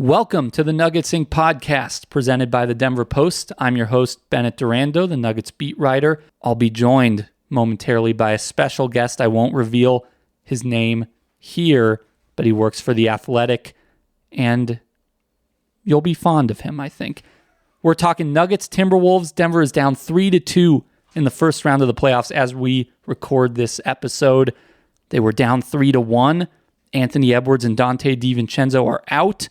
Welcome to the Nuggets Inc. podcast presented by the Denver Post. I'm your host, Bennett Durando, the Nuggets beat writer. I'll be joined momentarily by a special guest. I won't reveal his name here, but he works for The Athletic, and you'll be fond of him, I think. We're talking Nuggets, Timberwolves. Denver is down 3-2 in the first round of the playoffs as we record this episode. They were down 3-1. Anthony Edwards and Dante DiVincenzo are out.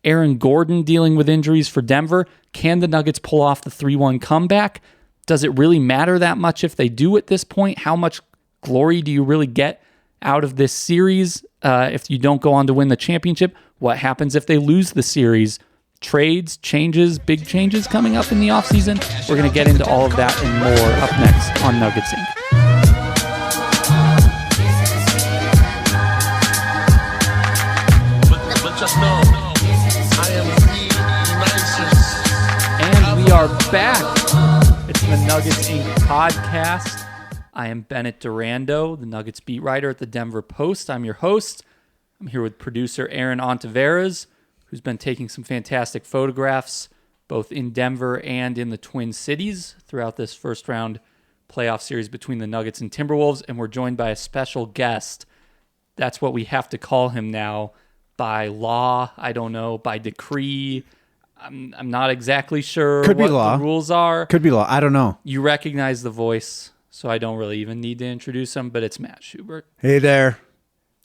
Aaron Gordon dealing with injuries for Denver. Can the Nuggets pull off the 3-1 comeback? Does it really matter that much if they do at this point? How much glory do you really get out of this series if you don't go on to win the championship? What happens if they lose the series? Trades, changes, big changes coming up in the offseason? We're going to get into all of that and more up next on Nuggets Inc. And we are back. It's the Nuggets Inc. podcast. I am Bennett Durando, the Nuggets beat writer at the Denver Post. I'm your host. I'm here with producer Aaron Ontiveros, who's been taking some fantastic photographs both in Denver and in the Twin Cities throughout this first round playoff series between the Nuggets and Timberwolves. And we're joined by a special guest. That's what we have to call him now by law. I don't know, by decree. I'm not exactly sure Could what be law. The rules are. Could be law. I don't know. You recognize the voice, so I don't really even need to introduce him, but it's Matt Schubert. Hey there.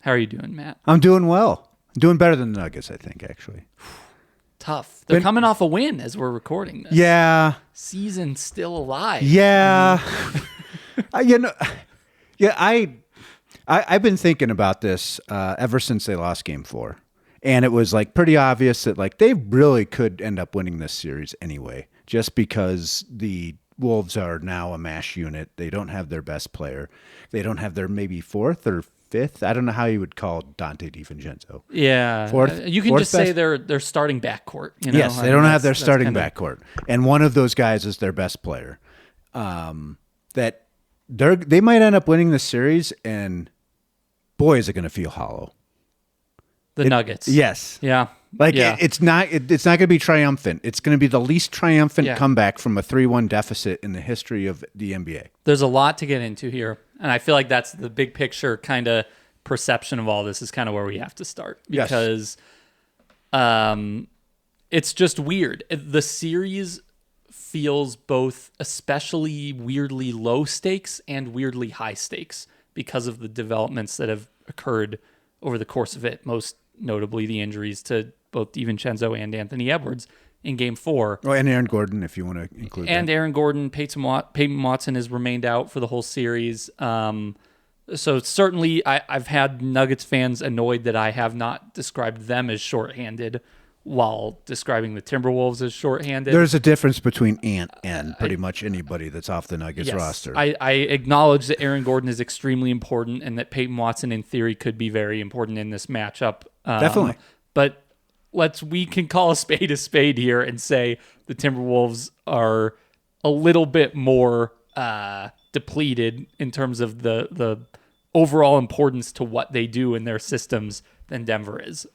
How are you doing, Matt? I'm doing well. I'm doing better than the Nuggets, I think, actually. Tough. They're coming off a win as we're recording this. Yeah. Season's still alive. Yeah. I've been thinking about this ever since they lost Game 4. And it was like pretty obvious that like they really could end up winning this series anyway, just because the Wolves are now a mash unit. They don't have their best player. They don't have their maybe fourth or fifth. I don't know how you would call Dante DiVincenzo. Yeah. Fourth, you can just say they're starting backcourt. You know? Yes, they don't have their starting backcourt. And one of those guys is their best player. That they might end up winning this series, and boy, is it going to feel hollow. The Nuggets. Yes. Yeah. It's not going to be triumphant. It's going to be the least triumphant comeback from a 3-1 deficit in the history of the NBA. There's a lot to get into here, and I feel like that's the big picture kind of perception of all this is kind of where we have to start because it's just weird. The series feels both especially weirdly low stakes and weirdly high stakes because of the developments that have occurred over the course of it, most notably the injuries to both DiVincenzo and Anthony Edwards in Game 4. Oh, and Aaron Gordon, if you want to include that. And Aaron Gordon, Peyton Watson has remained out for the whole series. So certainly I've had Nuggets fans annoyed that I have not described them as shorthanded while describing the Timberwolves as shorthanded. There's a difference between Ant and pretty much anybody that's off the Nuggets roster. I acknowledge that Aaron Gordon is extremely important and that Peyton Watson, in theory, could be very important in this matchup. Definitely. But we can call a spade here and say the Timberwolves are a little bit more depleted in terms of the overall importance to what they do in their systems than Denver is.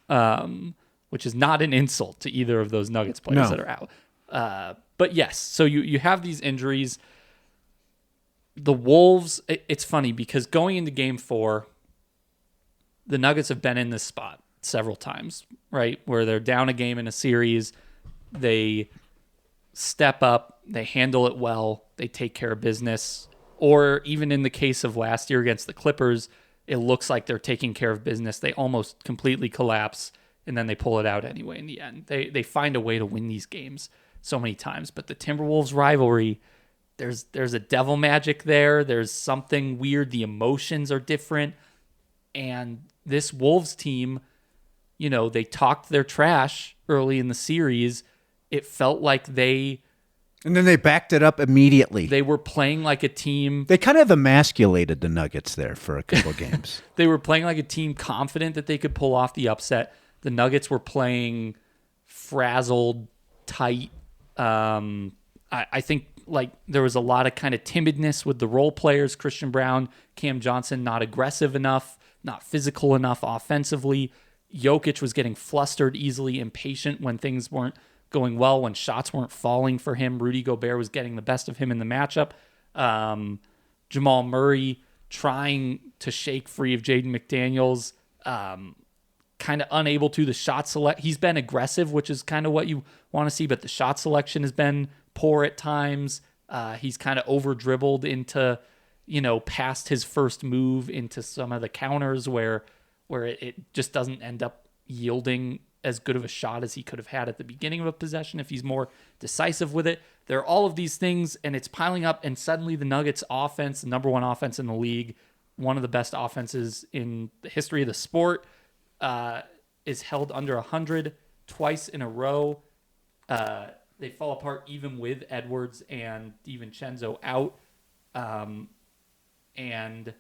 Which is not an insult to either of those Nuggets players that are out. But yes, so you have these injuries. The Wolves, it's funny because going into Game 4, the Nuggets have been in this spot several times, right? Where they're down a game in a series, they step up, they handle it well, they take care of business. Or even in the case of last year against the Clippers, it looks like they're taking care of business. They almost completely collapse. And then they pull it out anyway in the end. They find a way to win these games so many times. But the Timberwolves rivalry, there's a devil magic there. There's something weird. The emotions are different. And this Wolves team, they talked their trash early in the series. It felt like And then they backed it up immediately. They were playing like a team. They kind of emasculated the Nuggets there for a couple games. They were playing like a team confident that they could pull off the upset. The Nuggets were playing frazzled, tight. I think like there was a lot of kind of timidness with the role players. Christian Brown, Cam Johnson, not aggressive enough, not physical enough offensively. Jokic was getting flustered easily, impatient when things weren't going well, when shots weren't falling for him. Rudy Gobert was getting the best of him in the matchup. Jamal Murray trying to shake free of Jaden McDaniels, kind of unable to. The shot select, he's been aggressive, which is kind of what you want to see, but the shot selection has been poor at times. He's kind of over dribbled into, past his first move into some of the counters where it just doesn't end up yielding as good of a shot as he could have had at the beginning of a possession if he's more decisive with it. There are all of these things, and it's piling up, and suddenly the Nuggets offense, the number one offense in the league, one of the best offenses in the history of the sport, is held under 100 twice in a row. They fall apart even with Edwards and DiVincenzo out. And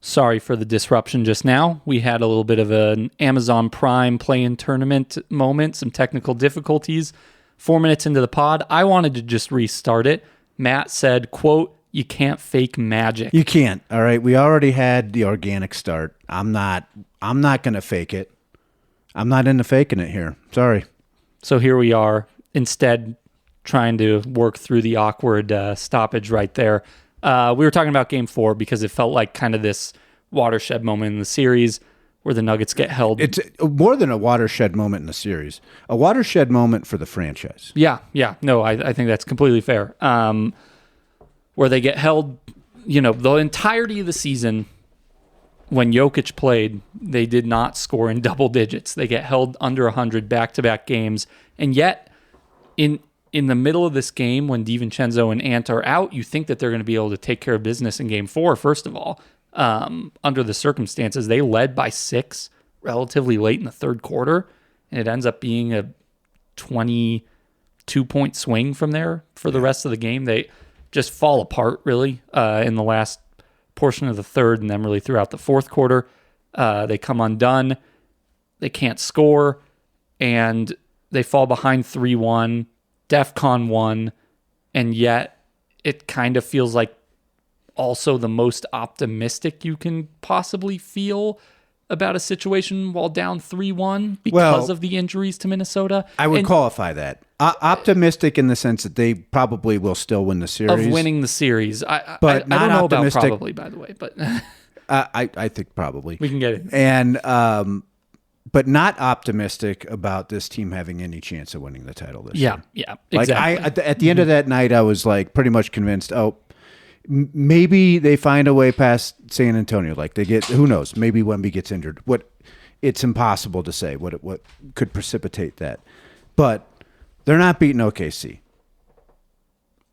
sorry for the disruption just now. We had a little bit of an Amazon Prime play-in tournament moment, some technical difficulties. 4 minutes into the pod, I wanted to just restart it. Matt said, quote, "You can't fake magic." You can't. All right. We already had the organic start. I'm not going to fake it. I'm not into faking it here. Sorry. So here we are, instead trying to work through the awkward stoppage right there. We were talking about game 4 because it felt like kind of this watershed moment in the series where the Nuggets get held. It's more than a watershed moment in the series. A watershed moment for the franchise. Yeah. No, I think that's completely fair. Where they get held, the entirety of the season, when Jokic played, they did not score in double digits. They get held under 100 back-to-back games. And yet, in the middle of this game, when DiVincenzo and Ant are out, you think that they're going to be able to take care of business in game 4, first of all. Under the circumstances, they led by 6 relatively late in the third quarter, and it ends up being a 22-point swing from there for the rest of the game. They just fall apart, really, in the last portion of the third, and then really throughout the fourth quarter. They come undone. They can't score, and they fall behind 3-1, DEFCON 1, and yet it kind of feels like also the most optimistic you can possibly feel about a situation while down 3-1 because of the injuries to Minnesota. I would qualify that. Optimistic in the sense that they probably will still win the series. Of winning the series. But I not don't know optimistic. about probably, by the way. But I think probably. We can get it. And but not optimistic about this team having any chance of winning the title this year. Yeah, Like exactly. at the end of that night, I was like pretty much convinced, maybe they find a way past San Antonio. Like they get, who knows? Maybe Wemby gets injured. It's impossible to say what could precipitate that. But they're not beating OKC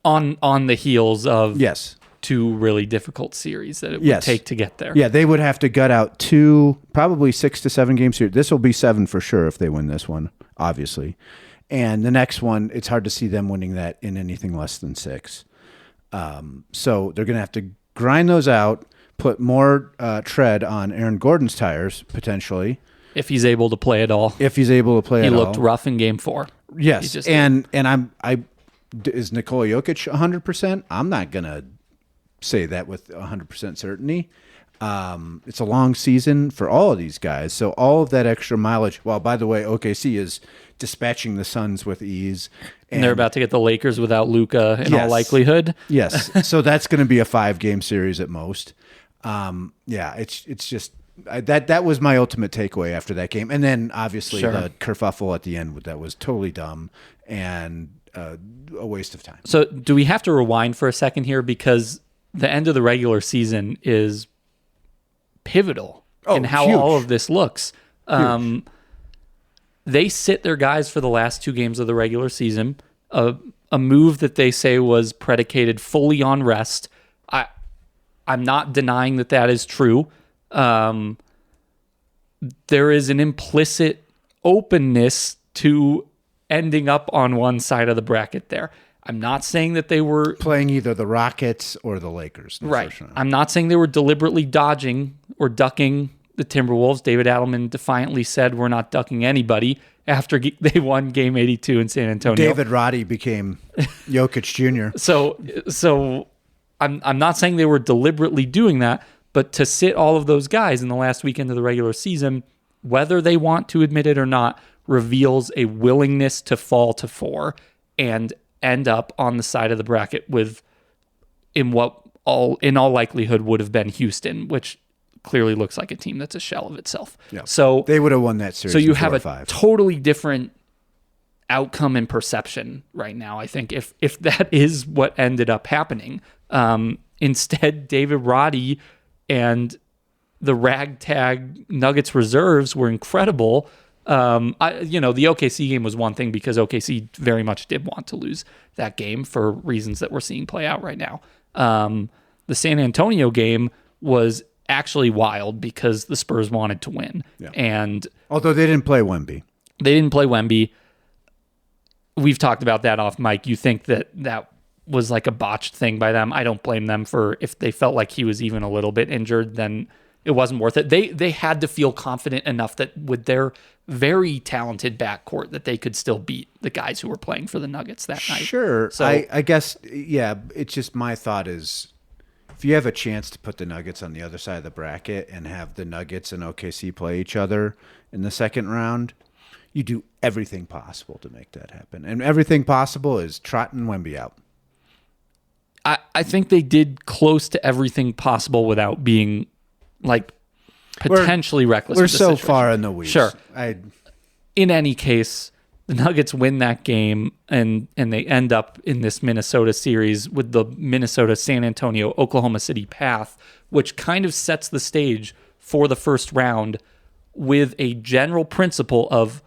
on the heels of yes. 2 really difficult series that it would take to get there. Yeah, they would have to gut out 2, probably 6 to 7 game series. This will be 7 for sure if they win this one, obviously. And the next one, it's hard to see them winning that in anything less than 6. So they're going to have to grind those out, put more tread on Aaron Gordon's tires, potentially. If he's able to play at all. He looked rough in game 4. Yes. And is Nikola Jokic 100%? I'm not going to say that with 100% certainty. It's a long season for all of these guys. So all of that extra mileage. Well, by the way, OKC is dispatching the Suns with ease. And they're about to get the Lakers without Luka in all likelihood. Yes. So that's going to be a 5-game series at most. It's just that was my ultimate takeaway after that game. And then obviously the kerfuffle at the end, that was totally dumb and a waste of time. So do we have to rewind for a second here? Because the end of the regular season is pivotal in how huge. all of this looks. They sit their guys for the last 2 games of the regular season, a move that they say was predicated fully on rest. I'm not denying that is true. There is an implicit openness to ending up on one side of the bracket there. I'm not saying that they were playing either the Rockets or the Lakers. Right. I'm not saying they were deliberately dodging or ducking the Timberwolves. David Adelman defiantly said, "We're not ducking anybody," after they won Game 82 in San Antonio. David Roddy became Jokic Jr. So I'm not saying they were deliberately doing that, but to sit all of those guys in the last weekend of the regular season whether they want to admit it or not, reveals a willingness to fall to 4 and end up on the side of the bracket with in all likelihood would have been Houston, which clearly looks like a team that's a shell of itself. Yeah. So they would have won that series. So you in have 4 or a 5. totally different outcome and perception right now, I think, if that is what ended up happening. Instead, David Roddy and the ragtag Nuggets reserves were incredible. The OKC game was one thing because OKC very much did want to lose that game for reasons that we're seeing play out right now. The San Antonio game was actually wild because the Spurs wanted to win. Yeah. And although they didn't play Wemby. We've talked about that off mic. You think that was like a botched thing by them. I don't blame them for if they felt like he was even a little bit injured, then it wasn't worth it. They had to feel confident enough that with their very talented backcourt that they could still beat the guys who were playing for the Nuggets that night. Sure. So I guess, yeah, it's just my thought is if you have a chance to put the Nuggets on the other side of the bracket and have the Nuggets and OKC play each other in the second round, you do everything possible to make that happen. And everything possible is trotting Wemby out. I think they did close to everything possible without being like potentially reckless. We're so far in the weeds. Sure. In any case, the Nuggets win that game and they end up in this Minnesota series with the Minnesota, San Antonio, Oklahoma City path, which kind of sets the stage for the first round with a general principle of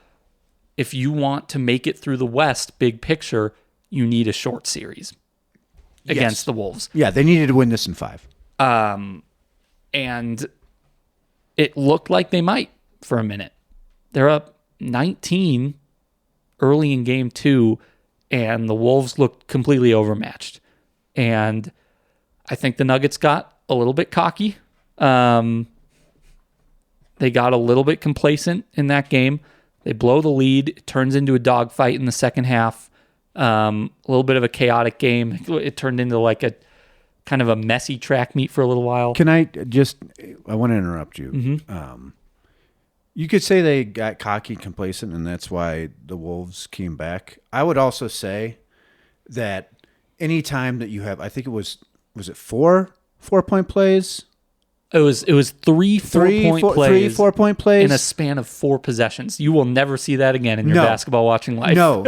if you want to make it through the West, big picture, you need a short series against the Wolves. Yeah, they needed to win this in 5. And it looked like they might for a minute. They're up 19 early in game 2, and the Wolves looked completely overmatched. And I think the Nuggets got a little bit cocky. They got a little bit complacent in that game. They blow the lead. It turns into a dogfight in the second half. A little bit of a chaotic game. It turned into like a kind of a messy track meet for a little while. Can I want to interrupt you. Mm-hmm. You could say they got cocky, complacent, and that's why the Wolves came back. I would also say that any time that you have, I think it was it 4-point plays? It was three 4-point plays in a span of 4 possessions. You will never see that again in your basketball watching life. No,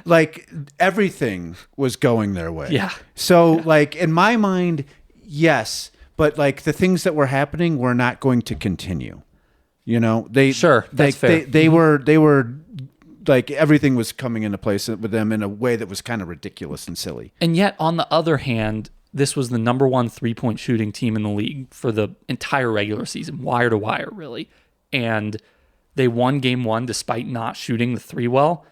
like everything was going their way. Yeah. So like in my mind, yes, but like the things that were happening were not going to continue. You know, that's fair. They were like everything was coming into place with them in a way that was kind of ridiculous and silly. And yet, on the other hand, this was the number 1 3-point shooting team in the league for the entire regular season, wire to wire, really. And they won game 1 despite not shooting the 3 well,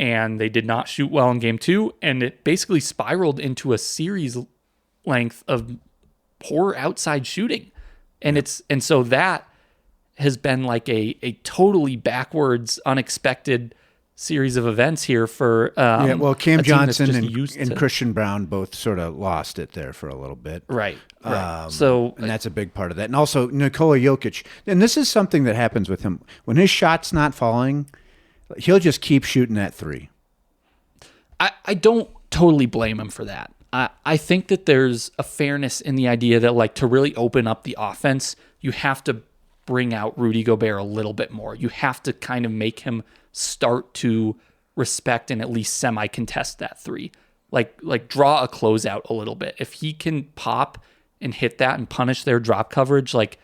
and they did not shoot well in game 2, and it basically spiraled into a series length of poor outside shooting. And so that has been like a totally backwards, unexpected series of events here for Cam Johnson and Christian Brown both sort of lost it there for a little bit. Right. And that's a big part of that. And also Nikola Jokic, and this is something that happens with him. When his shot's not falling, he'll just keep shooting that 3. I don't totally blame him for that. I think that there's a fairness in the idea that like to really open up the offense, you have to bring out Rudy Gobert a little bit more. You have to kind of make him start to respect and at least semi-contest that 3. Like draw a closeout a little bit. If he can pop and hit that and punish their drop coverage, like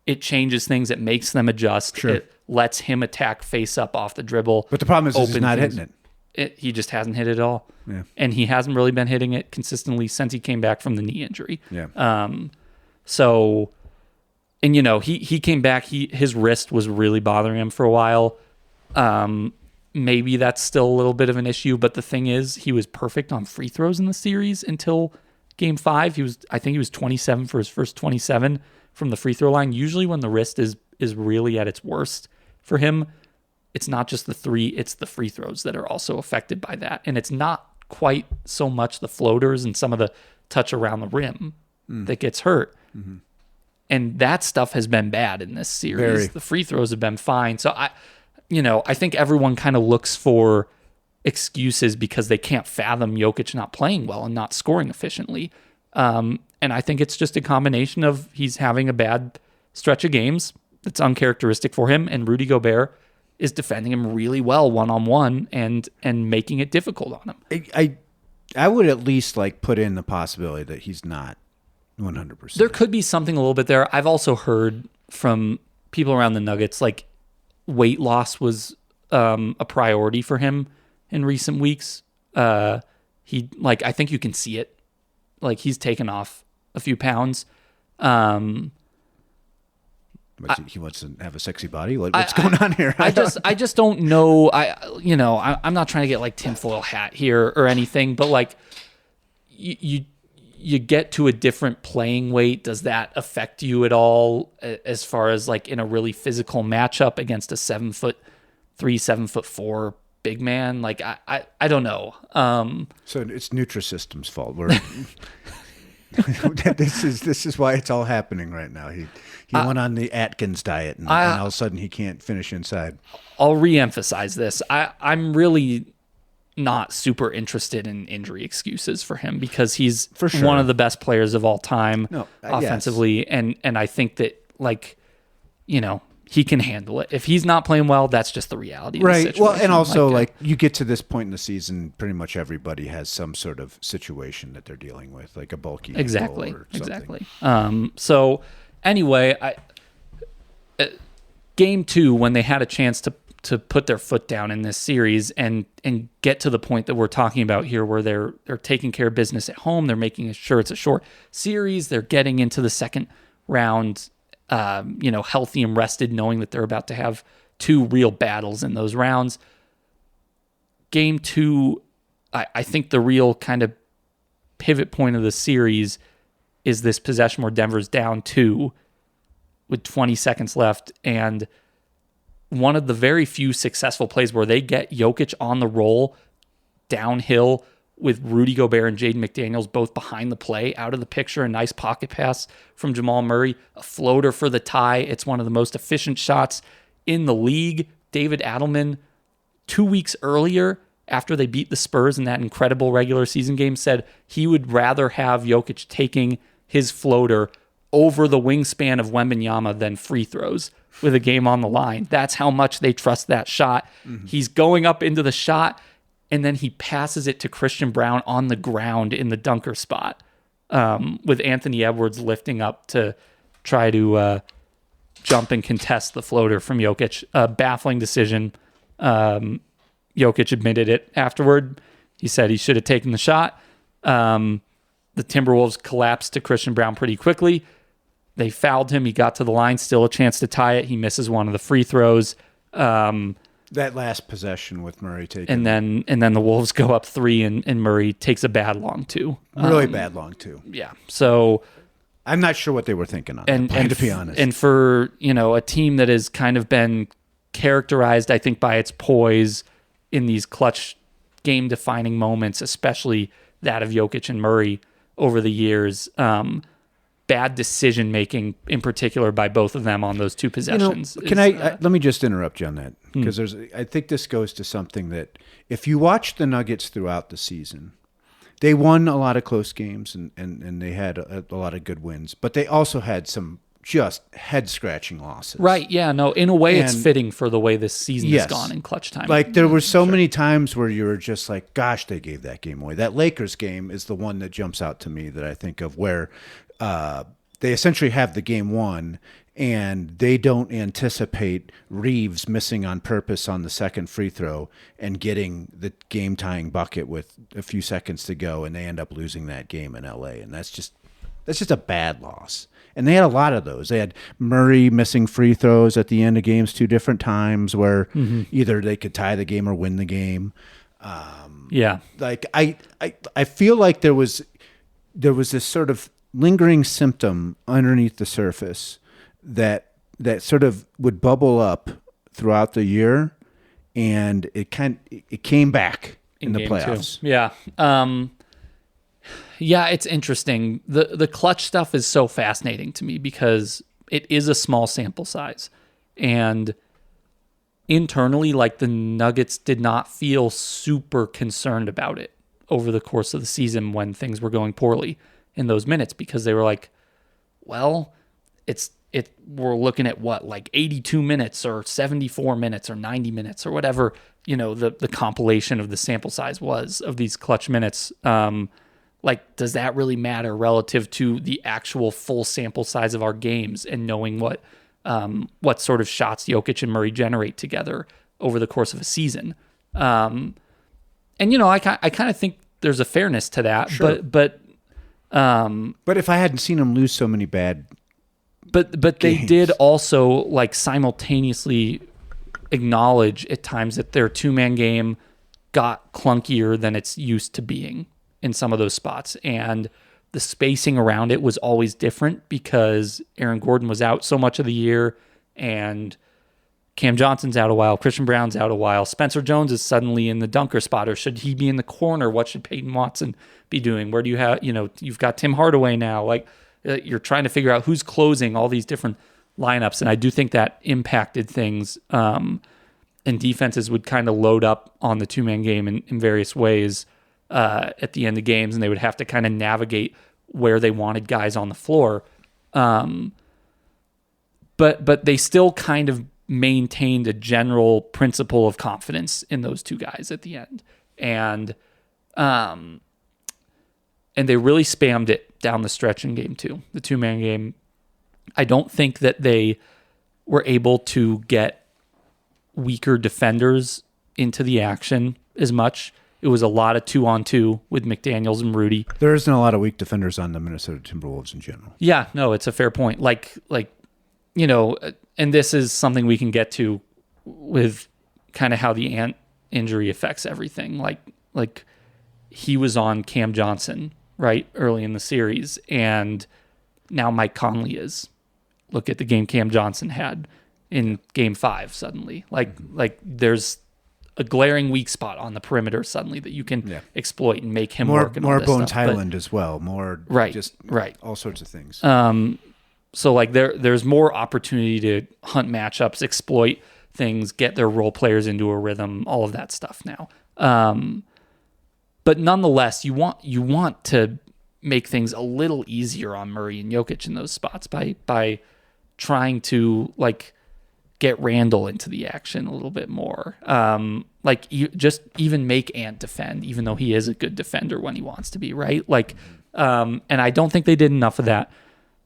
it changes things. It makes them adjust. Sure. It lets him attack face up off the dribble. But the problem is he's not hitting it. He just hasn't hit it at all. Yeah. And he hasn't really been hitting it consistently since he came back from the knee injury. Yeah. And he came back. His wrist was really bothering him for a while. Maybe that's still a little bit of an issue, but the thing is, he was perfect on free throws in the series until game 5. I think he was 27 for his first 27 from the free throw line. Usually when the wrist is really at its worst for him, it's not just the 3, it's the free throws that are also affected by that. And it's not quite so much the floaters and some of the touch around the rim that gets hurt. Mm-hmm. And that stuff has been bad in this series. Very. The free throws have been fine. So I think everyone kind of looks for excuses because they can't fathom Jokic not playing well and not scoring efficiently. And I think it's just a combination of he's having a bad stretch of games that's uncharacteristic for him, and Rudy Gobert is defending him really well one-on-one and making it difficult on him. I would at least like put in the possibility that he's not 100%. There could be something a little bit there. I've also heard from people around the Nuggets, like weight loss was a priority for him in recent weeks. I think you can see it. Like he's taken off a few pounds. He wants to have a sexy body. What's going on here? I just don't know. I'm not trying to get like tinfoil hat here or anything, but like you get to a different playing weight. Does that affect you at all as far as like in a really physical matchup against a 7'3", 7'4" big man? Like I don't know. So it's Nutrisystem's fault. This is why it's all happening right now. He went on the Atkins diet, and all of a sudden he can't finish inside. I'll reemphasize this. I'm really not super interested in injury excuses for him because he's for sure one of the best players of all time offensively, yes. and I think that he can handle it. If he's not playing well, that's just the reality of the situation. Well, and also like you get to this point in the season, pretty much everybody has some sort of situation that they're dealing with, like a bulky ankle or something. So anyway, game 2, when they had a chance to put their foot down in this series and get to the point that we're talking about here, where they're taking care of business at home, they're making sure it's a short series, they're getting into the second round healthy and rested, knowing that they're about to have 2 real battles in those rounds. Game 2, I think the real kind of pivot point of the series is this possession where Denver's down 2 with 20 seconds left, and one of the very few successful plays where they get Jokic on the roll downhill with Rudy Gobert and Jaden McDaniels both behind the play, out of the picture. A nice pocket pass from Jamal Murray, a floater for the tie. It's one of the most efficient shots in the league. David Adelman, 2 weeks earlier, after they beat the Spurs in that incredible regular season game, said he would rather have Jokic taking his floater over the wingspan of Wembanyama than free throws with a game on the line. That's how much they trust that shot. Mm-hmm. He's going up into the shot, and then he passes it to Christian Brown on the ground in the dunker spot, with Anthony Edwards lifting up to try to jump and contest the floater from Jokic. A baffling decision. Jokic admitted it afterward. He said he should have taken the shot. The Timberwolves collapsed to Christian Brown pretty quickly. They fouled him. He got to the line, still a chance to tie it. He misses one of the free throws. That last possession with Murray taking, and then the Wolves go up 3, and Murray takes a bad long 2. Really bad long 2. Yeah. So I'm not sure what they were thinking on that play, to be honest. And for a team that has kind of been characterized, I think, by its poise in these clutch game-defining moments, especially that of Jokic and Murray over the years. Bad decision making, in particular, by both of them on those 2 possessions. Let me just interrupt you on that, because I think this goes to something that if you watch the Nuggets throughout the season, they won a lot of close games and they had a lot of good wins, but they also had some just head scratching losses. Right? Yeah. No. In a way, it's fitting for the way this season has gone in clutch time. Like there were so many times where you were just like, "Gosh, they gave that game away." That Lakers game is the one that jumps out to me that I think of where. They essentially have the game won, and they don't anticipate Reeves missing on purpose on the second free throw and getting the game-tying bucket with a few seconds to go, and they end up losing that game in L.A., and that's just a bad loss. And they had a lot of those. They had Murray missing free throws at the end of games 2 different times where either they could tie the game or win the game. Like I feel like there was this sort of lingering symptom underneath the surface that sort of would bubble up throughout the year, and it came back in the playoffs. 2. Yeah. Yeah, it's interesting. The clutch stuff is so fascinating to me because it is a small sample size. And internally, like the Nuggets did not feel super concerned about it over the course of the season when things were going poorly in those minutes, because they were like, well, we're looking at what, like 82 minutes or 74 minutes or 90 minutes or whatever, the compilation of the sample size was of these clutch minutes. Like, does that really matter relative to the actual full sample size of our games and knowing what sort of shots Jokic and Murray generate together over the course of a season? And I kind of think there's a fairness to that, sure. but if I hadn't seen them lose so many bad, but they did also like simultaneously acknowledge at times that their 2-man game got clunkier than it's used to being in some of those spots, and the spacing around it was always different because Aaron Gordon was out so much of the year, and Cam Johnson's out a while, Christian Brown's out a while, Spencer Jones is suddenly in the dunker spot, or should he be in the corner? What should Peyton Watson be doing? Where do you have, you've got Tim Hardaway now, like you're trying to figure out who's closing all these different lineups, and I do think that impacted things, and defenses would kind of load up on the 2-man game in various ways at the end of games, and they would have to kind of navigate where they wanted guys on the floor. But they still kind of maintained a general principle of confidence in those two guys at the end. And they really spammed it down the stretch in game 2, the 2-man game. I don't think that they were able to get weaker defenders into the action as much. It was a lot of 2-on-2 with McDaniels and Rudy. There isn't a lot of weak defenders on the Minnesota Timberwolves in general. Yeah, no, it's a fair point. Like and this is something we can get to with kind of how the Ant injury affects everything. Like he was on Cam Johnson, right, early in the series, and now Mike Conley is. Look at the game Cam Johnson had in game 5 suddenly. Like there's a glaring weak spot on the perimeter suddenly that you can exploit and make him work. And more all this Bones stuff. Highland as well. More right. All sorts of things. So like there's more opportunity to hunt matchups, exploit things, get their role players into a rhythm, all of that stuff now. But nonetheless, you want to make things a little easier on Murray and Jokic in those spots by trying to like get Randall into the action a little bit more. Like you just even make Ant defend, even though he is a good defender when he wants to be, right? Like, and I don't think they did enough of that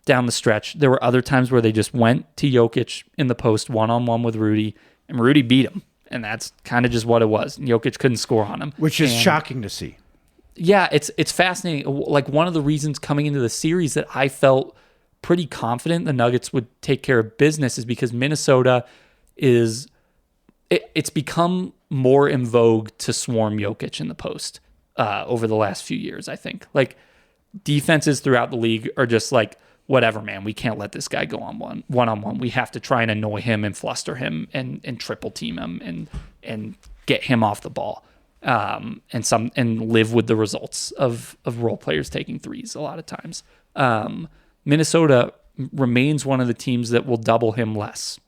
down the stretch. There were other times where they just went to Jokic in the post one-on-one with Rudy, and Rudy beat him. And that's kind of just what it was. And Jokic couldn't score on him. Which is shocking to see. Yeah, it's fascinating. Like one of the reasons coming into the series that I felt pretty confident the Nuggets would take care of business is because Minnesota it's become more in vogue to swarm Jokic in the post over the last few years, I think. Like defenses throughout the league are just like, whatever, man, we can't let this guy go on one-on-one. We have to try and annoy him and fluster him and triple team him and get him off the ball. And live with the results of role players taking threes a lot of times. Minnesota remains one of the teams that will double him less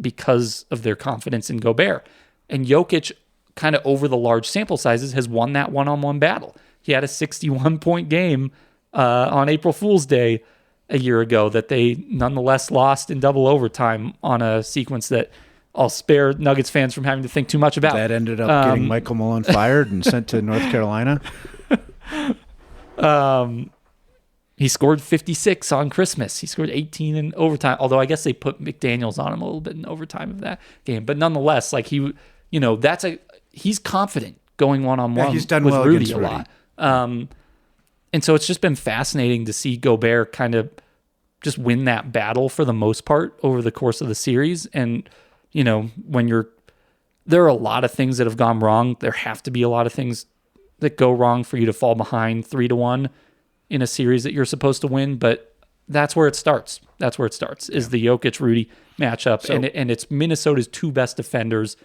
because of their confidence in Gobert. And Jokic, kind of over the large sample sizes, has won that one-on-one battle. He had a 61-point game on April Fool's Day a year ago that they nonetheless lost in double overtime on a sequence that I'll spare Nuggets fans from having to think too much about. That ended up getting Michael Malone fired and sent to North Carolina. He scored 56 on Christmas. He scored 18 in overtime, although I guess they put McDaniels on him a little bit in overtime of that game. But nonetheless, like he's confident going one-on-one he's done with well Rudy against a Rudy. lot. And so it's just been fascinating to see Gobert kind of just win that battle for the most part over the course of the series. And, there are a lot of things that have gone wrong. There have to be a lot of things that go wrong for you to fall behind 3-1 in a series that you're supposed to win. But that's where it starts. Is the Jokic-Rudy matchup. So, and it's Minnesota's two best defenders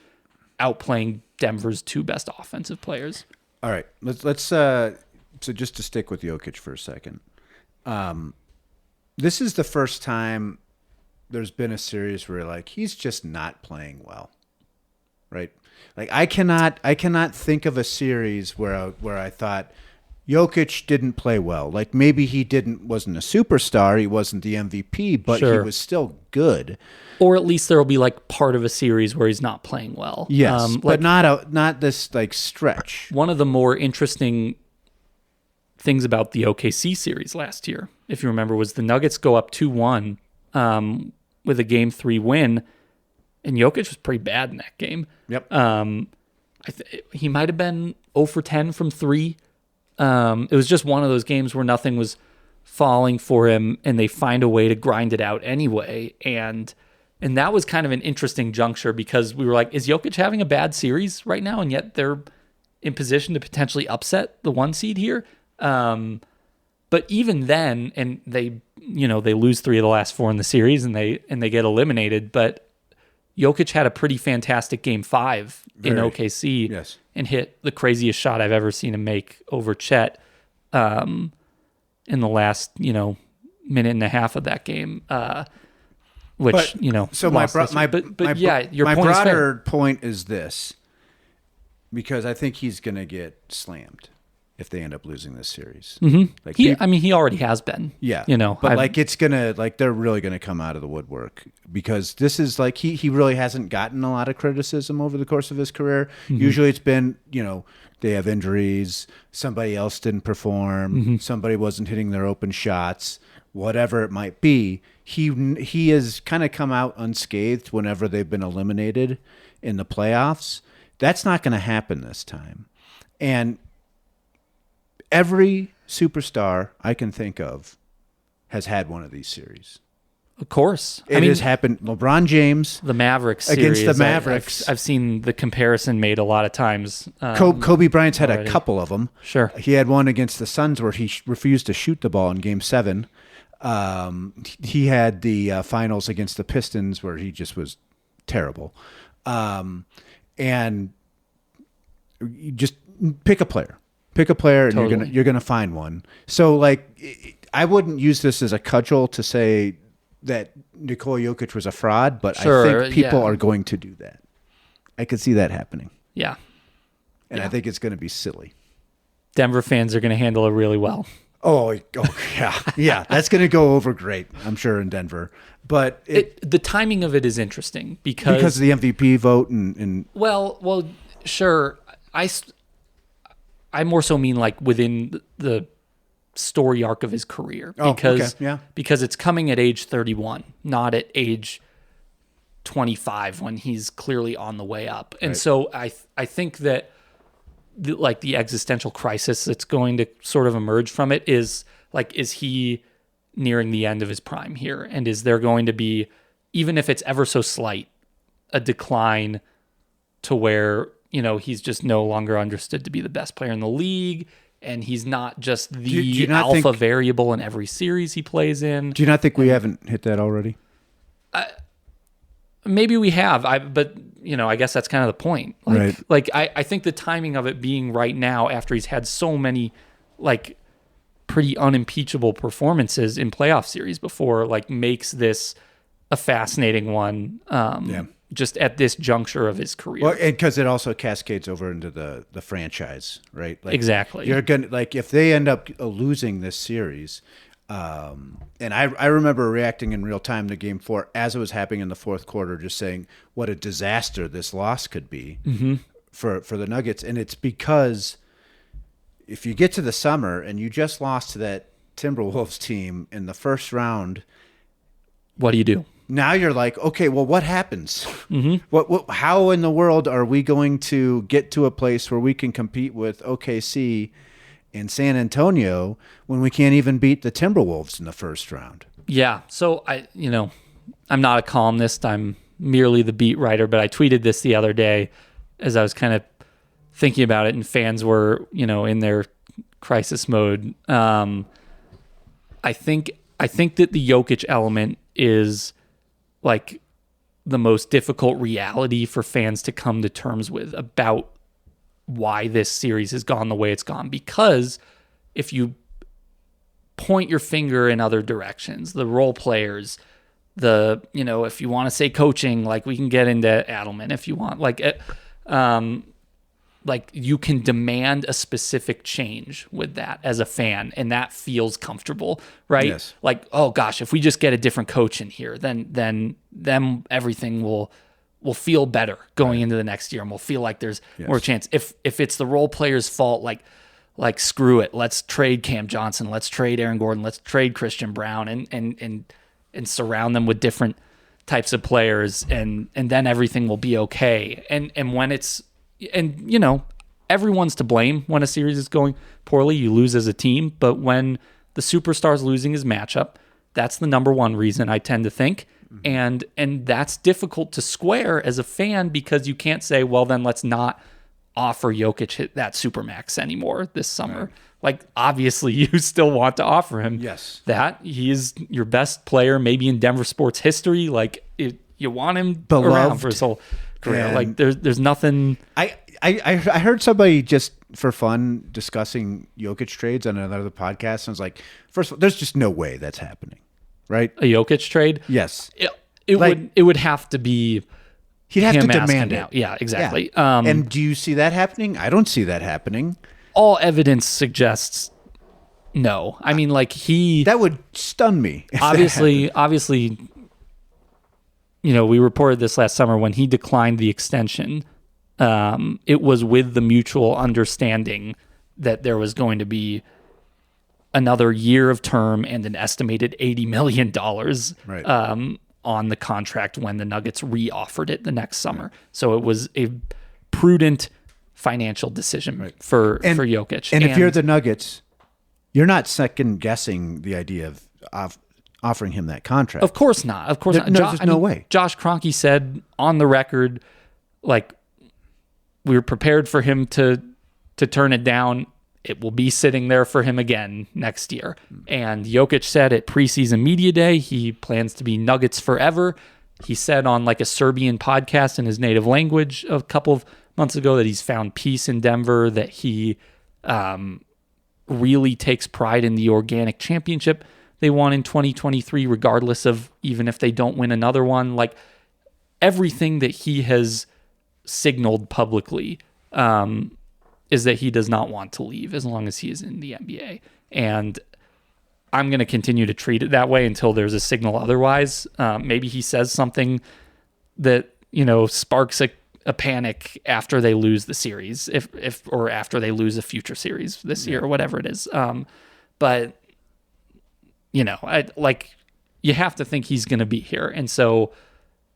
outplaying Denver's two best offensive players. All right. Let's So just to stick with Jokic for a second, this is the first time there's been a series where like he's just not playing well, right? Like I cannot think of a series where I thought Jokic didn't play well. Like maybe he wasn't a superstar, he wasn't the MVP, but he was still good. Or at least there will be like part of a series where he's not playing well. Yes, but not this like stretch. One of the more interesting things about the OKC series last year, if you remember, was the Nuggets go up 2-1 with a Game 3 win, and Jokic was pretty bad in that game. Yep. He might have been 0 for 10 from 3. It was just one of those games where nothing was falling for him, and they find a way to grind it out anyway. And that was kind of an interesting juncture because we were like, is Jokic having a bad series right now? And yet they're in position to potentially upset the 1 seed here. But even then, and they lose 3 of the last 4 in the series, and they get eliminated. But Jokic had a pretty fantastic Game 5 in OKC, yes, and hit the craziest shot I've ever seen him make over Chet in the last minute and a half of that game. Which So my your my point broader point is this, because I think he's going to get slammed if they end up losing this series. Mm-hmm. Like he already has been. Yeah. But it's gonna they're really gonna come out of the woodwork because this is like he really hasn't gotten a lot of criticism over the course of his career. Mm-hmm. Usually it's been, they have injuries, somebody else didn't perform, mm-hmm. somebody wasn't hitting their open shots, whatever it might be. He has kind of come out unscathed whenever they've been eliminated in the playoffs. That's not going to happen this time. And every superstar I can think of has had one of these series. Of course. It has happened. LeBron James. The Mavericks series. Against the Mavericks. I've seen the comparison made a lot of times. Kobe Bryant's had a couple of them. Sure. He had one against the Suns where he refused to shoot the ball in Game 7. He had the finals against the Pistons where he just was terrible. And you just pick a player. Pick a player, and totally. you're gonna find one. So, I wouldn't use this as a cudgel to say that Nikola Jokic was a fraud, but sure, I think people are going to do that. I could see that happening. Yeah, and I think it's going to be silly. Denver fans are going to handle it really well. Oh yeah, yeah. That's going to go over great, I'm sure, in Denver. But the timing of it is interesting because of the MVP vote and well, sure. I more so mean like within the story arc of his career because it's coming at age 31, not at age 25 when he's clearly on the way up. And so I think that the existential crisis that's going to sort of emerge from it is he nearing the end of his prime here? And is there going to be, even if it's ever so slight, a decline to where he's just no longer understood to be the best player in the league, and he's not just the alpha variable in every series he plays in. Do you not think we haven't hit that already? Maybe we have, but I guess that's kind of the point. I think the timing of it being right now, after he's had so many pretty unimpeachable performances in playoff series before, makes this a fascinating one. Just at this juncture of his career. Well, because it also cascades over into the franchise, right? Exactly. You're gonna if they end up losing this series, and I remember reacting in real time to Game 4 as it was happening in the fourth quarter, just saying what a disaster this loss could be for the Nuggets, and it's because if you get to the summer and you just lost to that Timberwolves team in the first round, what do you do? Now you're like, okay, well, what happens? Mm-hmm. How in the world are we going to get to a place where we can compete with OKC and San Antonio when we can't even beat the Timberwolves in the first round? Yeah. So I'm not a columnist. I'm merely the beat writer, but I tweeted this the other day as I was kind of thinking about it, and fans were, in their crisis mode. I think that the Jokic element is the most difficult reality for fans to come to terms with about why this series has gone the way it's gone, because point your finger in other directions, the role players, if you want to say coaching, like we can get into Adelman if you want, like you can demand a specific change with that as a fan, and that feels comfortable, right? Yes. Like, oh gosh, if we just get a different coach in here, then everything will feel better going into the next year, and we'll feel like there's more chance. If it's the role player's fault, like screw it, let's trade Cam Johnson, let's trade Aaron Gordon, let's trade Christian Brown, and surround them with different types of players, and then everything will be okay. And when it's everyone's to blame when a series is going poorly. You lose as a team, but when the superstar's losing his matchup, that's the number one reason, I tend to think. And that's difficult to square as a fan, because you can't say, well, then let's not offer Jokic that supermax anymore this summer. Right. Like, obviously, you still want to offer him that. He is your best player, maybe in Denver sports history. Like, you want him around for his whole career. And like, there's nothing. I heard somebody just for fun discussing Jokic trades on another podcast, and I was like, first of all, there's just no way that's happening, right? A Jokic trade? Yes. It would have to be. He'd have to demand it. Out. Yeah, exactly. Yeah. And do you see that happening? I don't see that happening. All evidence suggests no. I mean, like that would stun me. Obviously, we reported this last summer when he declined the extension. It was with the mutual understanding that there was going to be another year of term and an estimated $80 million on the contract when the Nuggets re-offered it the next summer. So it was a prudent financial decision for Jokic. And if you're the Nuggets, you're not second guessing the idea of offering him that contract. Of course not. Of course not. There's no way. Josh Kroenke said on the record, like, we were prepared for him to turn it down. It will be sitting there for him again next year. And Jokic said at preseason media day, he plans to be Nuggets forever. He said on like a Serbian podcast in his native language a couple of months ago that he's found peace in Denver, that he really takes pride in the organic championship they won in 2023, regardless of even if they don't win another one. Like, everything that he has signaled publicly is that he does not want to leave as long as he is in the NBA. And I'm going to continue to treat it that way until there's a signal otherwise. Maybe he says something that, sparks a panic after they lose the series, or after they lose a future series this year or whatever it is. But you have to think he's going to be here. And so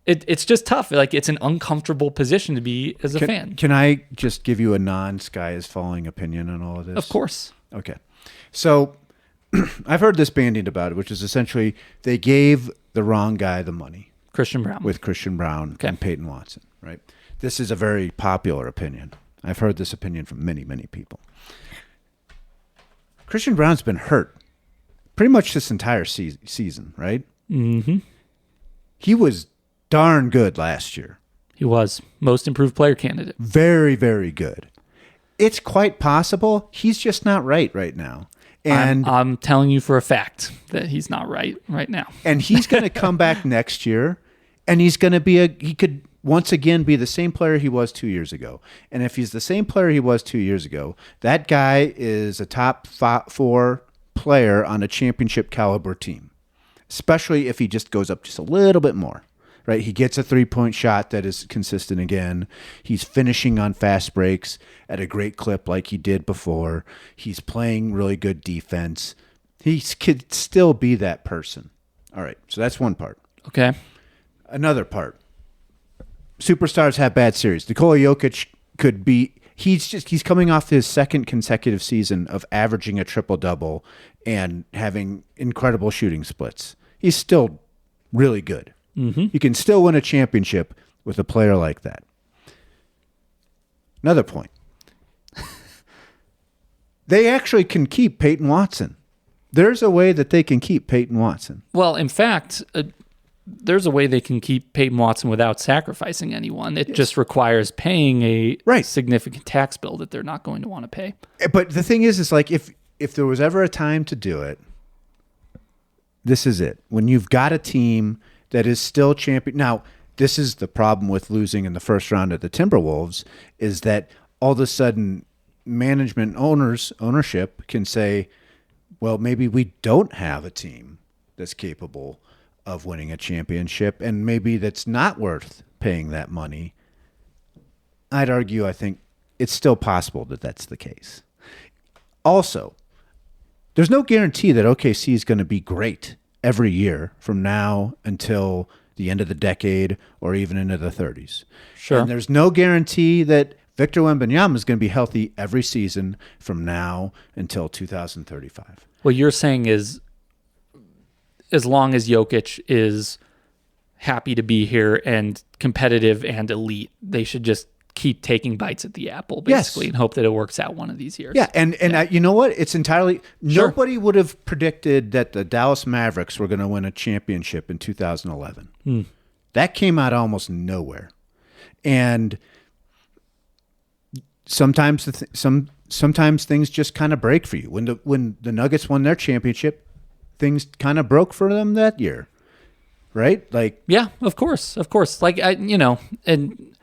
it's just tough. Like, it's an uncomfortable position to be as a fan. Can I just give you a non-sky is falling opinion on all of this? Of course. Okay. So I've heard this bandied about it, which is essentially they gave the wrong guy the money. Christian Brown. With Christian Brown and Peyton Watson, right? This is a very popular opinion. I've heard this opinion from many, many people. Christian Brown's been hurt pretty much this entire season, right? Mm-hmm. He was darn good last year. He was most improved player candidate. Very, very good. It's quite possible he's just not right now. And I'm telling you for a fact that he's not right now. And he's going to come back next year, and he's going to he could once again be the same player he was 2 years ago. And if he's the same player he was 2 years ago, that guy is a top 4 player on a championship caliber team, especially if he just goes up just a little bit more. Right, he gets a 3-point shot that is consistent again. He's finishing on fast breaks at a great clip like he did before. He's playing really good defense. He could still be that person. All right, so that's one part. Okay. Another part. Superstars have bad series. Nikola Jokic could be. He's coming off his second consecutive season of averaging a triple-double and having incredible shooting splits. He's still really good. Mm-hmm. You can still win a championship with a player like that. Another point. They actually can keep Peyton Watson. There's a way that they can keep Peyton Watson. Well, in fact, there's a way they can keep Peyton Watson without sacrificing anyone. It just requires paying a significant tax bill that they're not going to want to pay. But the thing is like if if there was ever a time to do it, this is it. When you've got a team that is still champion. Now, this is the problem with losing in the first round of the Timberwolves, is that all of a sudden ownership can say, well, maybe we don't have a team that's capable of winning a championship, and maybe that's not worth paying that money. I'd argue, I think it's still possible that that's the case. Also, there's no guarantee that OKC is going to be great every year from now until the end of the decade or even into the 30s. Sure. And there's no guarantee that Victor Wembanyama is going to be healthy every season from now until 2035. What you're saying is, as long as Jokic is happy to be here and competitive and elite, they should just keep taking bites at the apple, basically, and hope that it works out one of these years. Yeah, and you know what? It's entirely... Sure. Nobody would have predicted that the Dallas Mavericks were going to win a championship in 2011. That came out of almost nowhere. And sometimes sometimes things just kind of break for you. When the Nuggets won their championship, things kind of broke for them that year, right? Like, yeah, of course. Like, and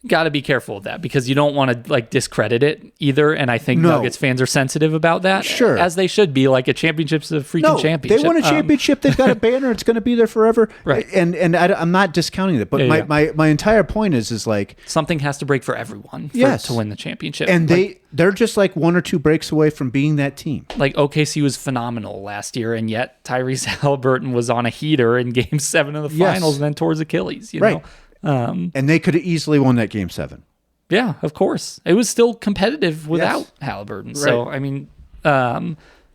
got to be careful of that because you don't want to like discredit it either. And I think Nuggets fans are sensitive about that, sure, as they should be. Like, a championship's a freaking championship. They won a championship. They've got a banner. It's going to be there forever. Right. And I'm not discounting that, but my entire point is like something has to break for everyone to win the championship. And they're just like one or two breaks away from being that team. Like, OKC was phenomenal last year, and yet Tyrese Halliburton was on a heater in Game 7 of the finals and then tore his Achilles. You know? And they could have easily won that Game 7. Yeah, of course. It was still competitive without Halliburton. Right. So, I mean,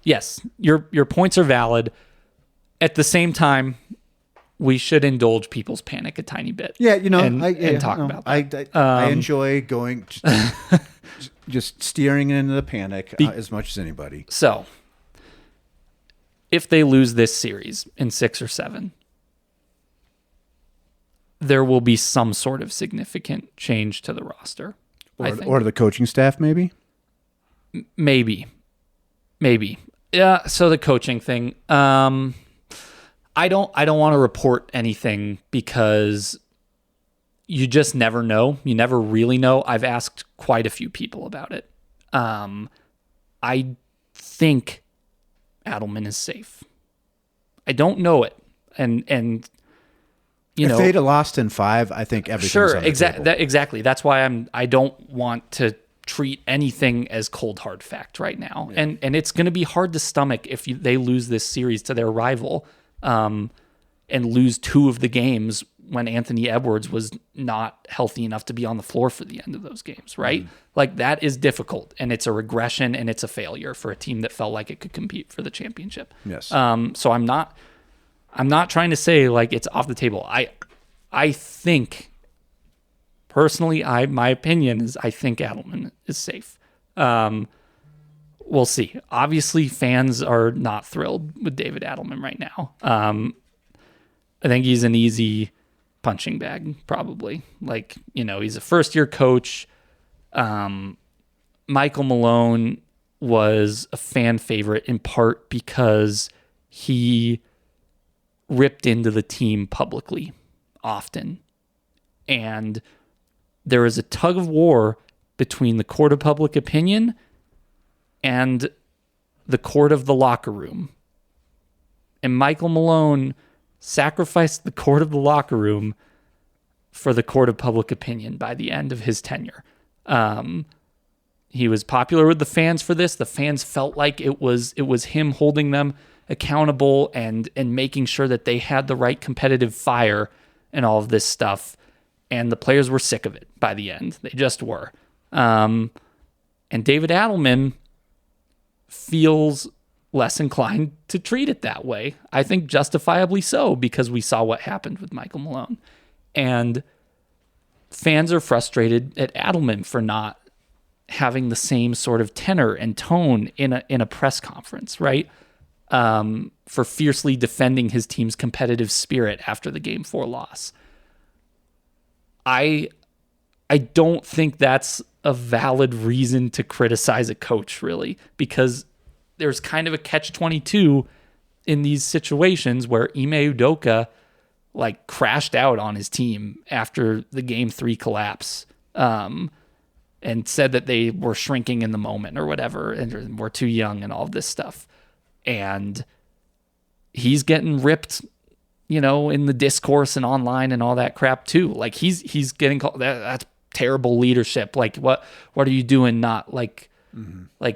yes, your points are valid. At the same time, we should indulge people's panic a tiny bit. Yeah, and talk about that. I enjoy going, just steering into the panic as much as anybody. So, if they lose this series in 6 or 7, there will be some sort of significant change to the roster. Or the coaching staff, maybe? Maybe. Yeah, so the coaching thing. I don't want to report anything because you just never know. You never really know. I've asked quite a few people about it. I think Adelman is safe. I don't know it. And if they'd have lost in 5, I think everything's on the table. Exactly. That's why I don't want to treat anything as cold hard fact right now. Yeah. And it's going to be hard to stomach if they lose this series to their rival, and lose 2 of the games when Anthony Edwards was not healthy enough to be on the floor for the end of those games, right? Like, that is difficult, and it's a regression, and it's a failure for a team that felt like it could compete for the championship. Yes. So I'm not trying to say like it's off the table. I think personally, my opinion is I think Adelman is safe. We'll see. Obviously, fans are not thrilled with David Adelman right now. I think he's an easy punching bag, probably. Like, he's a first-year coach. Michael Malone was a fan favorite in part because he ripped into the team publicly often. And there is a tug of war between the court of public opinion and the court of the locker room. And Michael Malone sacrificed the court of the locker room for the court of public opinion by the end of his tenure. He was popular with the fans for this. The fans felt like it was him holding them accountable and making sure that they had the right competitive fire and all of this stuff. And the players were sick of it by the end. They just were. And David Adelman feels less inclined to treat it that way. I think justifiably so, because we saw what happened with Michael Malone. And fans are frustrated at Adelman for not having the same sort of tenor and tone in a press conference, right? For fiercely defending his team's competitive spirit after the Game 4 loss. I I don't think that's a valid reason to criticize a coach, really, because there's kind of a catch-22 in these situations where Ime Udoka like crashed out on his team after the game 3 collapse, and said that they were shrinking in the moment or whatever and were too young and all of this stuff. And he's getting ripped, in the discourse and online and all that crap too. Like he's getting called that's terrible leadership. Like what are you doing? Not like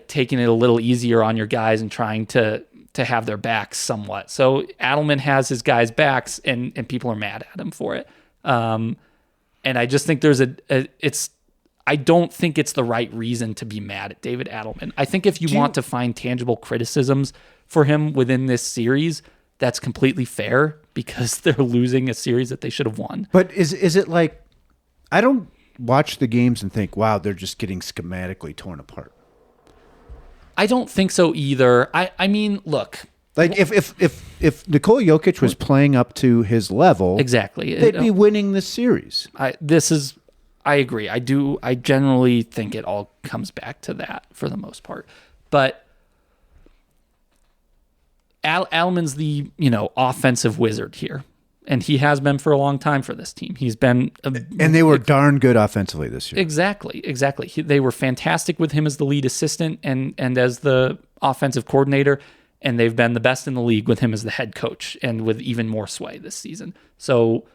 taking it a little easier on your guys and trying to have their backs somewhat. So Adelman has his guys' backs and people are mad at him for it. And I just think there's I don't think it's the right reason to be mad at David Adelman. I think if you want to find tangible criticisms for him within this series, that's completely fair because they're losing a series that they should have won. But is it like, I don't watch the games and think, wow, they're just getting schematically torn apart. I don't think so either. I mean, look. Like if Nikola Jokic was playing up to his level, exactly, they'd be winning this series. I agree. I generally think it all comes back to that for the most part. But Adelman's the, offensive wizard here. And he has been for a long time for this team. He's been... and they were darn good offensively this year. Exactly. They were fantastic with him as the lead assistant and as the offensive coordinator, and they've been the best in the league with him as the head coach and with even more sway this season. So,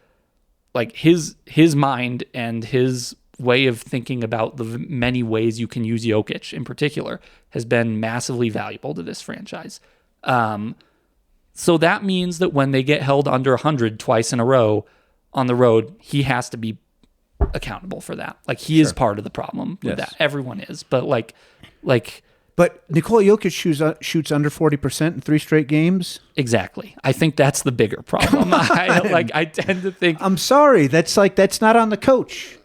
like, his mind and his way of thinking about the many ways you can use Jokic in particular has been massively valuable to this franchise. So that means that when they get held under 100 twice in a row on the road, he has to be accountable for that. Like he is part of the problem with that. Everyone is, but But Nikola Jokic shoots under 40% in 3 straight games. Exactly. I think that's the bigger problem. I tend to think. I'm sorry. That's not on the coach.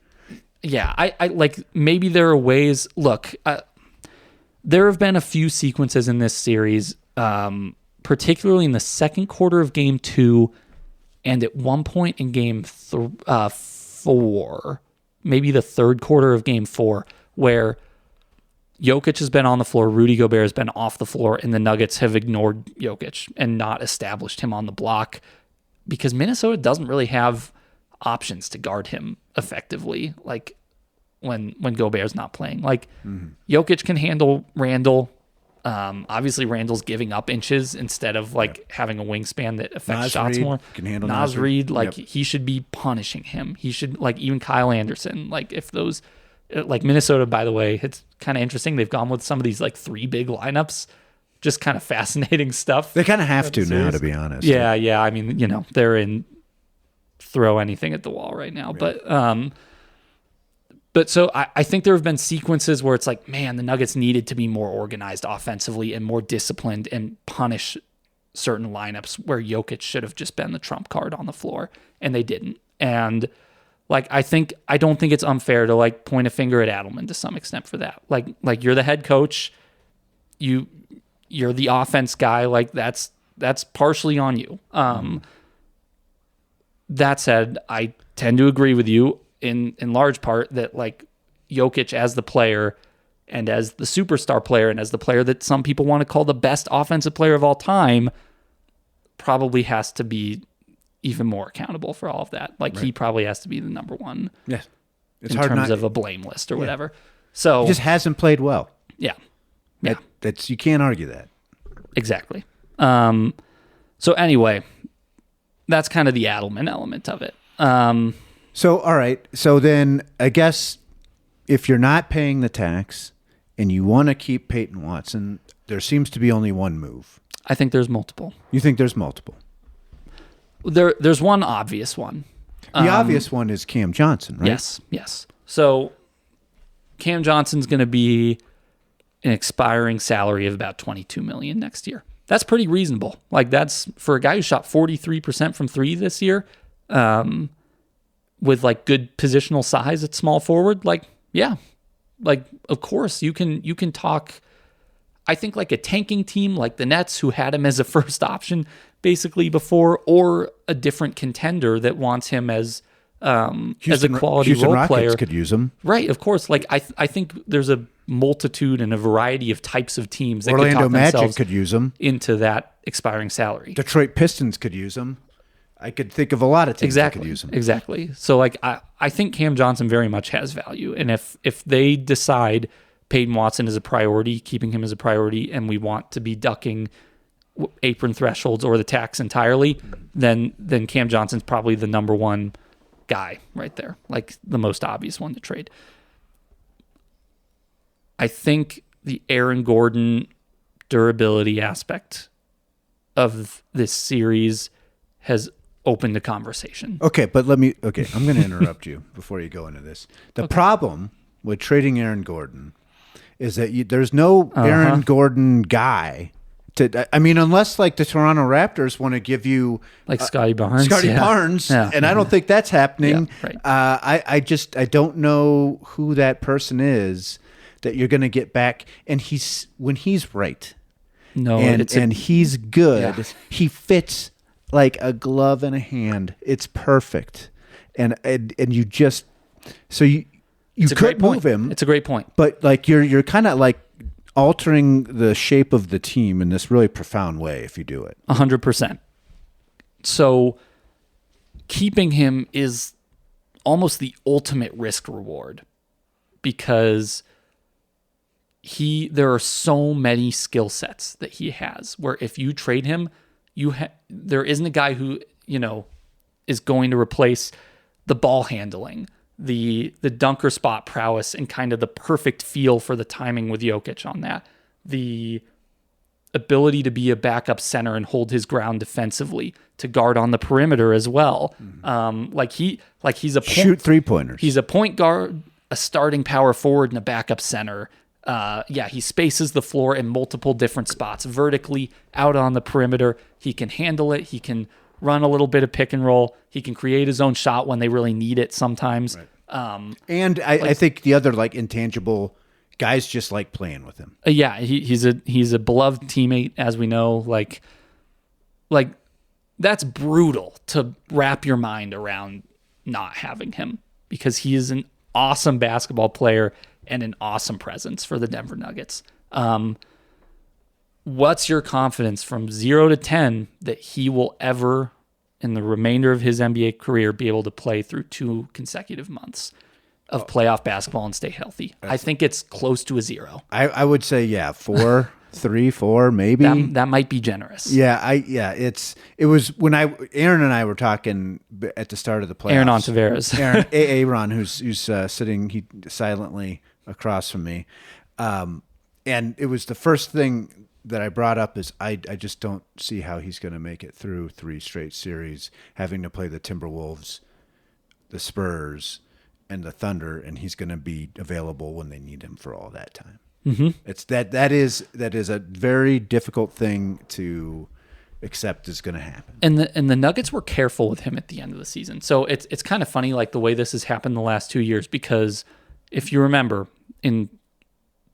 Yeah. I like maybe there are ways. Look, there have been a few sequences in this series. Particularly in the second quarter of game 2 and at one point in game 4, maybe the third quarter of game 4, where Jokic has been on the floor, Rudy Gobert has been off the floor, and the Nuggets have ignored Jokic and not established him on the block because Minnesota doesn't really have options to guard him effectively, like when Gobert's not playing. Like Jokic can handle Randall. Obviously Randall's giving up inches instead of having a wingspan that affects shots more. Can handle Naz Reid, he should be punishing him. He should even Kyle Anderson. If those Minnesota, by the way, it's kind of interesting. They've gone with some of these 3 big lineups. Just kind of fascinating stuff. They kind of have to now, to be honest. Yeah. I mean, they're in throw anything at the wall right now, right. But so I think there have been sequences where it's man, the Nuggets needed to be more organized offensively and more disciplined and punish certain lineups where Jokic should have just been the trump card on the floor, and they didn't. And I don't think it's unfair to point a finger at Adelman to some extent for that. Like you're the head coach, you're the offense guy. That's partially on you. That said, I tend to agree with you in large part that Jokic as the player and as the superstar player and as the player that some people want to call the best offensive player of all time probably has to be even more accountable for all of that. Right. He probably has to be the number one it's in terms of a blame list or whatever. So he just hasn't played well. Yeah. That's you can't argue that. Exactly. So anyway, that's kind of the Adelman element of it. So, all right. So then I guess if you're not paying the tax and you want to keep Peyton Watson, there seems to be only one move. I think there's multiple. You think there's multiple? There's one obvious one. The obvious one is Cam Johnson, right? Yes. So Cam Johnson's going to be an expiring salary of about $22 million next year. That's pretty reasonable. That's for a guy who shot 43% from 3 this year. With good positional size at small forward, of course you can talk. I think a tanking team like the Nets, who had him as a first option basically before, or a different contender that wants him as as a quality Houston role Rockets player. could use him. Right, of course. Like I think there's a multitude and a variety of types of teams that Orlando could talk Magic themselves could use him. into that expiring salary. Detroit Pistons could use him. I could think of a lot of teams that could use him. Exactly. So like I think Cam Johnson very much has value. And if they decide Peyton Watson is a priority, keeping him as a priority, and we want to be ducking apron thresholds or the tax entirely, then Cam Johnson's probably the number one guy right there, like the most obvious one to trade. I think the Aaron Gordon durability aspect of this series has opened the conversation. Okay, but I'm going to interrupt you before you go into this. The problem with trading Aaron Gordon is that there's no Aaron Gordon guy unless like the Toronto Raptors want to give you like Scotty Barnes. Barnes, and I don't think that's happening. Yeah, right. I don't know who that person is that you're going to get back, and when he's right. No, and he's good. Yeah. He fits like a glove in a hand. It's perfect, and you just you could move him. It's a great point, but like you're kind of like altering the shape of the team in this really profound way if you do it. 100%. So keeping him is almost the ultimate risk reward because there are so many skill sets that he has where if you trade him, there isn't a guy who, is going to replace the ball handling, the dunker spot prowess, and kind of the perfect feel for the timing with Jokic on that. The ability to be a backup center and hold his ground defensively, to guard on the perimeter as well. He's a shoot 3-pointers. He's a point guard, a starting power forward, and a backup center. He spaces the floor in multiple different spots, vertically, out on the perimeter. He can handle it. He can run a little bit of pick and roll. He can create his own shot when they really need it sometimes. Right. I think the other intangible guys just like playing with him. He's a beloved teammate, as we know. Like that's brutal to wrap your mind around not having him because he is an awesome basketball player and an awesome presence for the Denver Nuggets. What's your confidence from 0 to 10 that he will ever, in the remainder of his NBA career, be able to play through 2 consecutive months of playoff basketball and stay healthy? I think it's close to a 0. I would say 4, 3, 4, maybe. That might be generous. It was when Aaron and I were talking at the start of the playoffs. Aaron Ontiveros. Aaron, who's sitting silently across from me, and it was the first thing that I brought up is I just don't see how he's going to make it through 3 straight series, having to play the Timberwolves, the Spurs, and the Thunder, and he's going to be available when they need him for all that time. Mm-hmm. It's that is a very difficult thing to accept is going to happen. And the Nuggets were careful with him at the end of the season. So it's kind of funny like the way this has happened the last 2 years, because if you remember in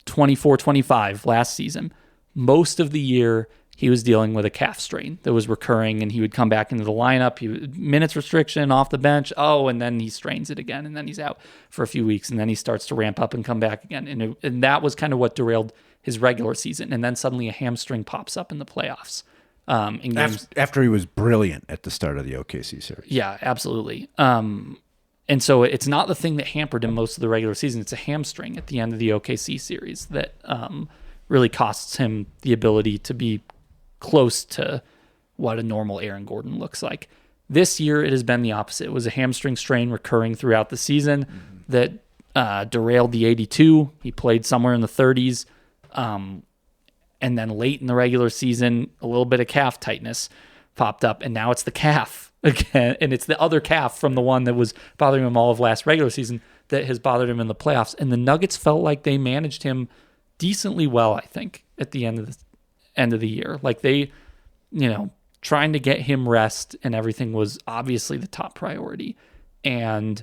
24-25 last season, most of the year he was dealing with a calf strain that was recurring, and he would come back into the lineup. Minutes restriction off the bench. And then he strains it again, and then he's out for a few weeks, and then he starts to ramp up and come back again. And that was kind of what derailed his regular season. And then suddenly a hamstring pops up in the playoffs. In games after he was brilliant at the start of the OKC series. Yeah, absolutely. And so it's not the thing that hampered him most of the regular season. It's a hamstring at the end of the OKC series that really costs him the ability to be close to what a normal Aaron Gordon looks like. This year, it has been the opposite. It was a hamstring strain recurring throughout the season that derailed the 82. He played somewhere in the 30s. And then late in the regular season, a little bit of calf tightness popped up, and now it's the calf again. And it's the other calf from the one that was bothering him all of last regular season that has bothered him in the playoffs. And the Nuggets felt like they managed him decently well, I think, at the end of the year. Like they, trying to get him rest and everything was obviously the top priority. And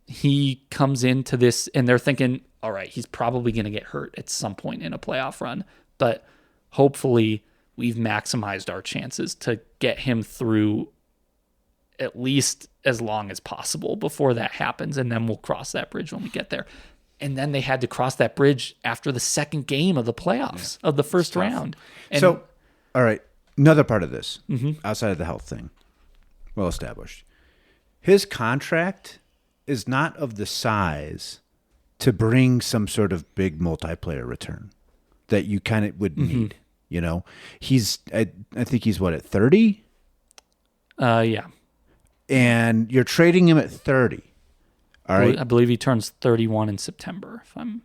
he comes into this and they're thinking, all right, he's probably going to get hurt at some point in a playoff run, but hopefully we've maximized our chances to get him through at least as long as possible before that happens, and then we'll cross that bridge when we get there. And then they had to cross that bridge after the second game of the playoffs of the first round. And so, all right, another part of this, outside of the health thing, well established. His contract is not of the size to bring some sort of big multiplayer return that you kind of would need. You know, I think he's what, at 30? Yeah. And you're trading him at 30. All right. I believe he turns 31 in September, if I'm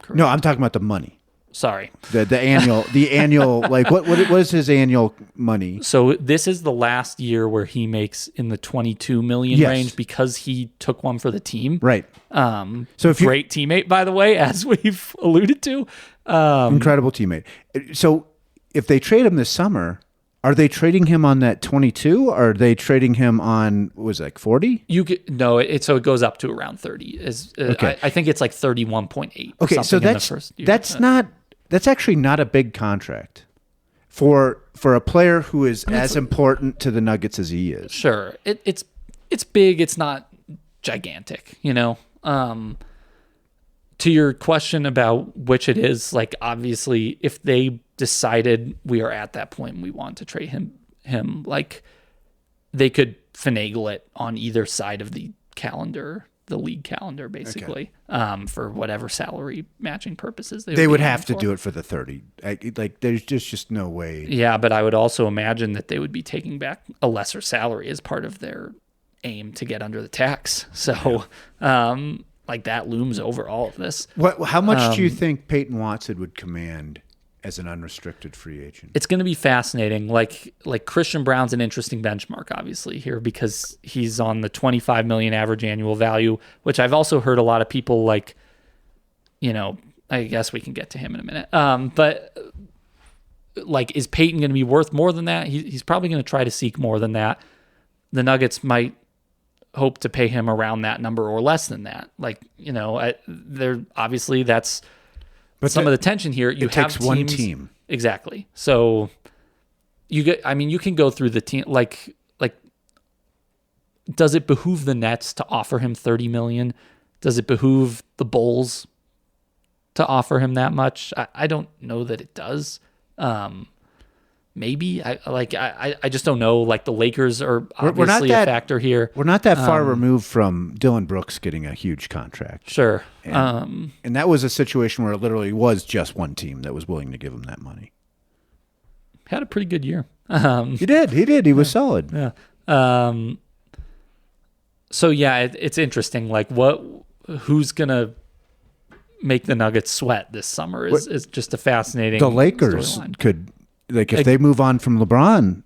correct. No, I'm talking about the money. Sorry. The annual like what is his annual money? So this is the last year where he makes in the 22 million range because he took one for the team. Right. So if great teammate, by the way, as we've alluded to. Incredible teammate. So if they trade him this summer, are they trading him on that 22? Or are they trading him on, what was it, like 40? So it goes up to around 30. Okay. I think it's like 31.8. Okay, so that's actually not a big contract for a player who is as important to the Nuggets as he is. Sure, it's big. It's not gigantic, you know. To your question about which it is, like obviously, if they decided we are at that point and we want to trade him, like they could finagle it on either side of the calendar, the league calendar, basically, for whatever salary matching purposes they would have to do it for the 30. There's just no way. Yeah, but I would also imagine that they would be taking back a lesser salary as part of their aim to get under the tax. So, like that looms over all of this. How much do you think Peyton Watson would command as an unrestricted free agent? It's going to be fascinating. Like Christian Brown's an interesting benchmark, obviously, here because he's on the 25 million average annual value, which I've also heard a lot of people like, you know, I guess we can get to him in a minute. But like, is Peyton going to be worth more than that? He's probably going to try to seek more than that. The Nuggets might hope to pay him around that number or less than that. Like, you know, obviously that's some of the tension here. You have takes one team. Exactly. So you can go through the team. Like, does it behoove the Nets to offer him $30 million? Does it behoove the Bulls to offer him that much? I don't know that it does. Maybe I just don't know. Like the Lakers are obviously a factor here. We're not that far removed from Dylan Brooks getting a huge contract. Sure. And that was a situation where it literally was just one team that was willing to give him that money. Had a pretty good year. He did. He was solid. Yeah. So yeah, it's interesting. Like who's gonna make the Nuggets sweat this summer is just a fascinating. The Lakers could. Like if they move on from LeBron,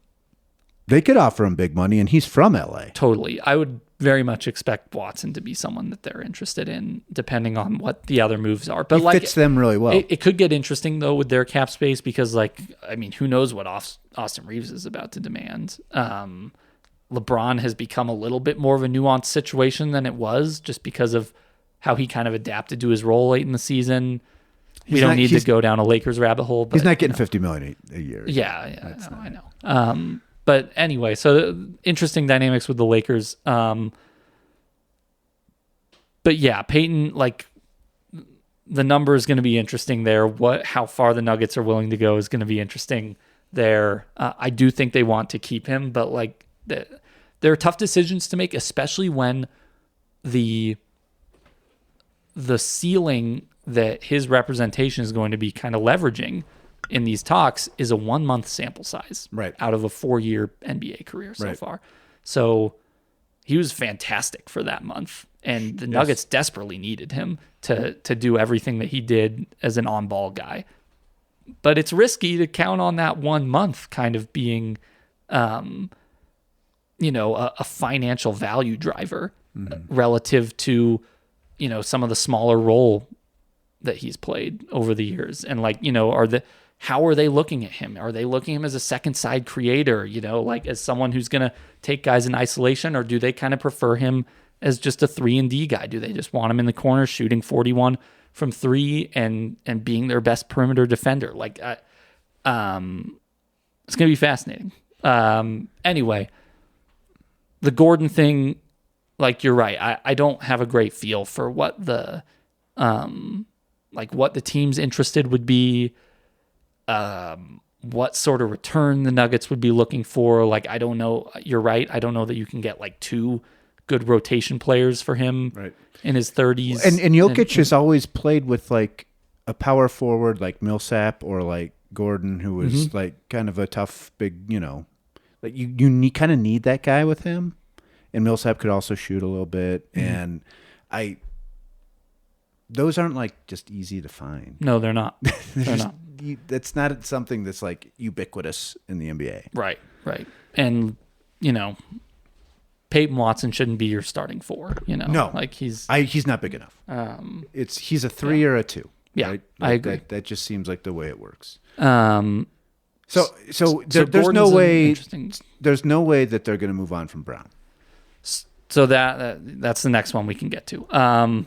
they could offer him big money, and he's from LA. Totally. I would very much expect Watson to be someone that they're interested in, depending on what the other moves are. But he fits them really well. It could get interesting though with their cap space because, like, I mean, who knows what Austin Reeves is about to demand? LeBron has become a little bit more of a nuanced situation than it was, just because of how he kind of adapted to his role late in the season. We don't need to go down a Lakers rabbit hole. But, he's not getting $50 million a year. Yeah, I know. But anyway, so interesting dynamics with the Lakers. But yeah, Peyton, like the number is going to be interesting there. How far the Nuggets are willing to go is going to be interesting there. I do think they want to keep him, but like there are tough decisions to make, especially when the ceiling that his representation is going to be kind of leveraging in these talks is a 1 month sample size out of a 4-year NBA career so far. So he was fantastic for that month, and the Nuggets desperately needed him to do everything that he did as an on-ball guy. But it's risky to count on that 1 month kind of being, a financial value driver relative to, some of the smaller role that he's played over the years. And how are they looking at him? Are they looking at him as a second side creator, like as someone who's going to take guys in isolation, or do they kind of prefer him as just a 3-and-D guy? Do they just want him in the corner shooting 41 from 3 and being their best perimeter defender? It's going to be fascinating. Anyway, the Gordon thing, like you're right. I don't have a great feel for what the what the team's interested would be, what sort of return the Nuggets would be looking for. Like, I don't know. You're right. I don't know that you can get like 2 good rotation players for him in his 30s. And Jokic has always played with like a power forward like Millsap or like Gordon, who was like kind of a tough, big, like you kind of need that guy with him. And Millsap could also shoot a little bit. And those aren't like just easy to find. No, they're not. They're not. That's not something that's like ubiquitous in the NBA. Right. And, Peyton Watson shouldn't be your starting 4, No. Like he's not big enough. He's a 3 or a 2. Yeah, right? I agree. That just seems like the way it works. So There's no way that they're going to move on from Brown. So that's the next one we can get to.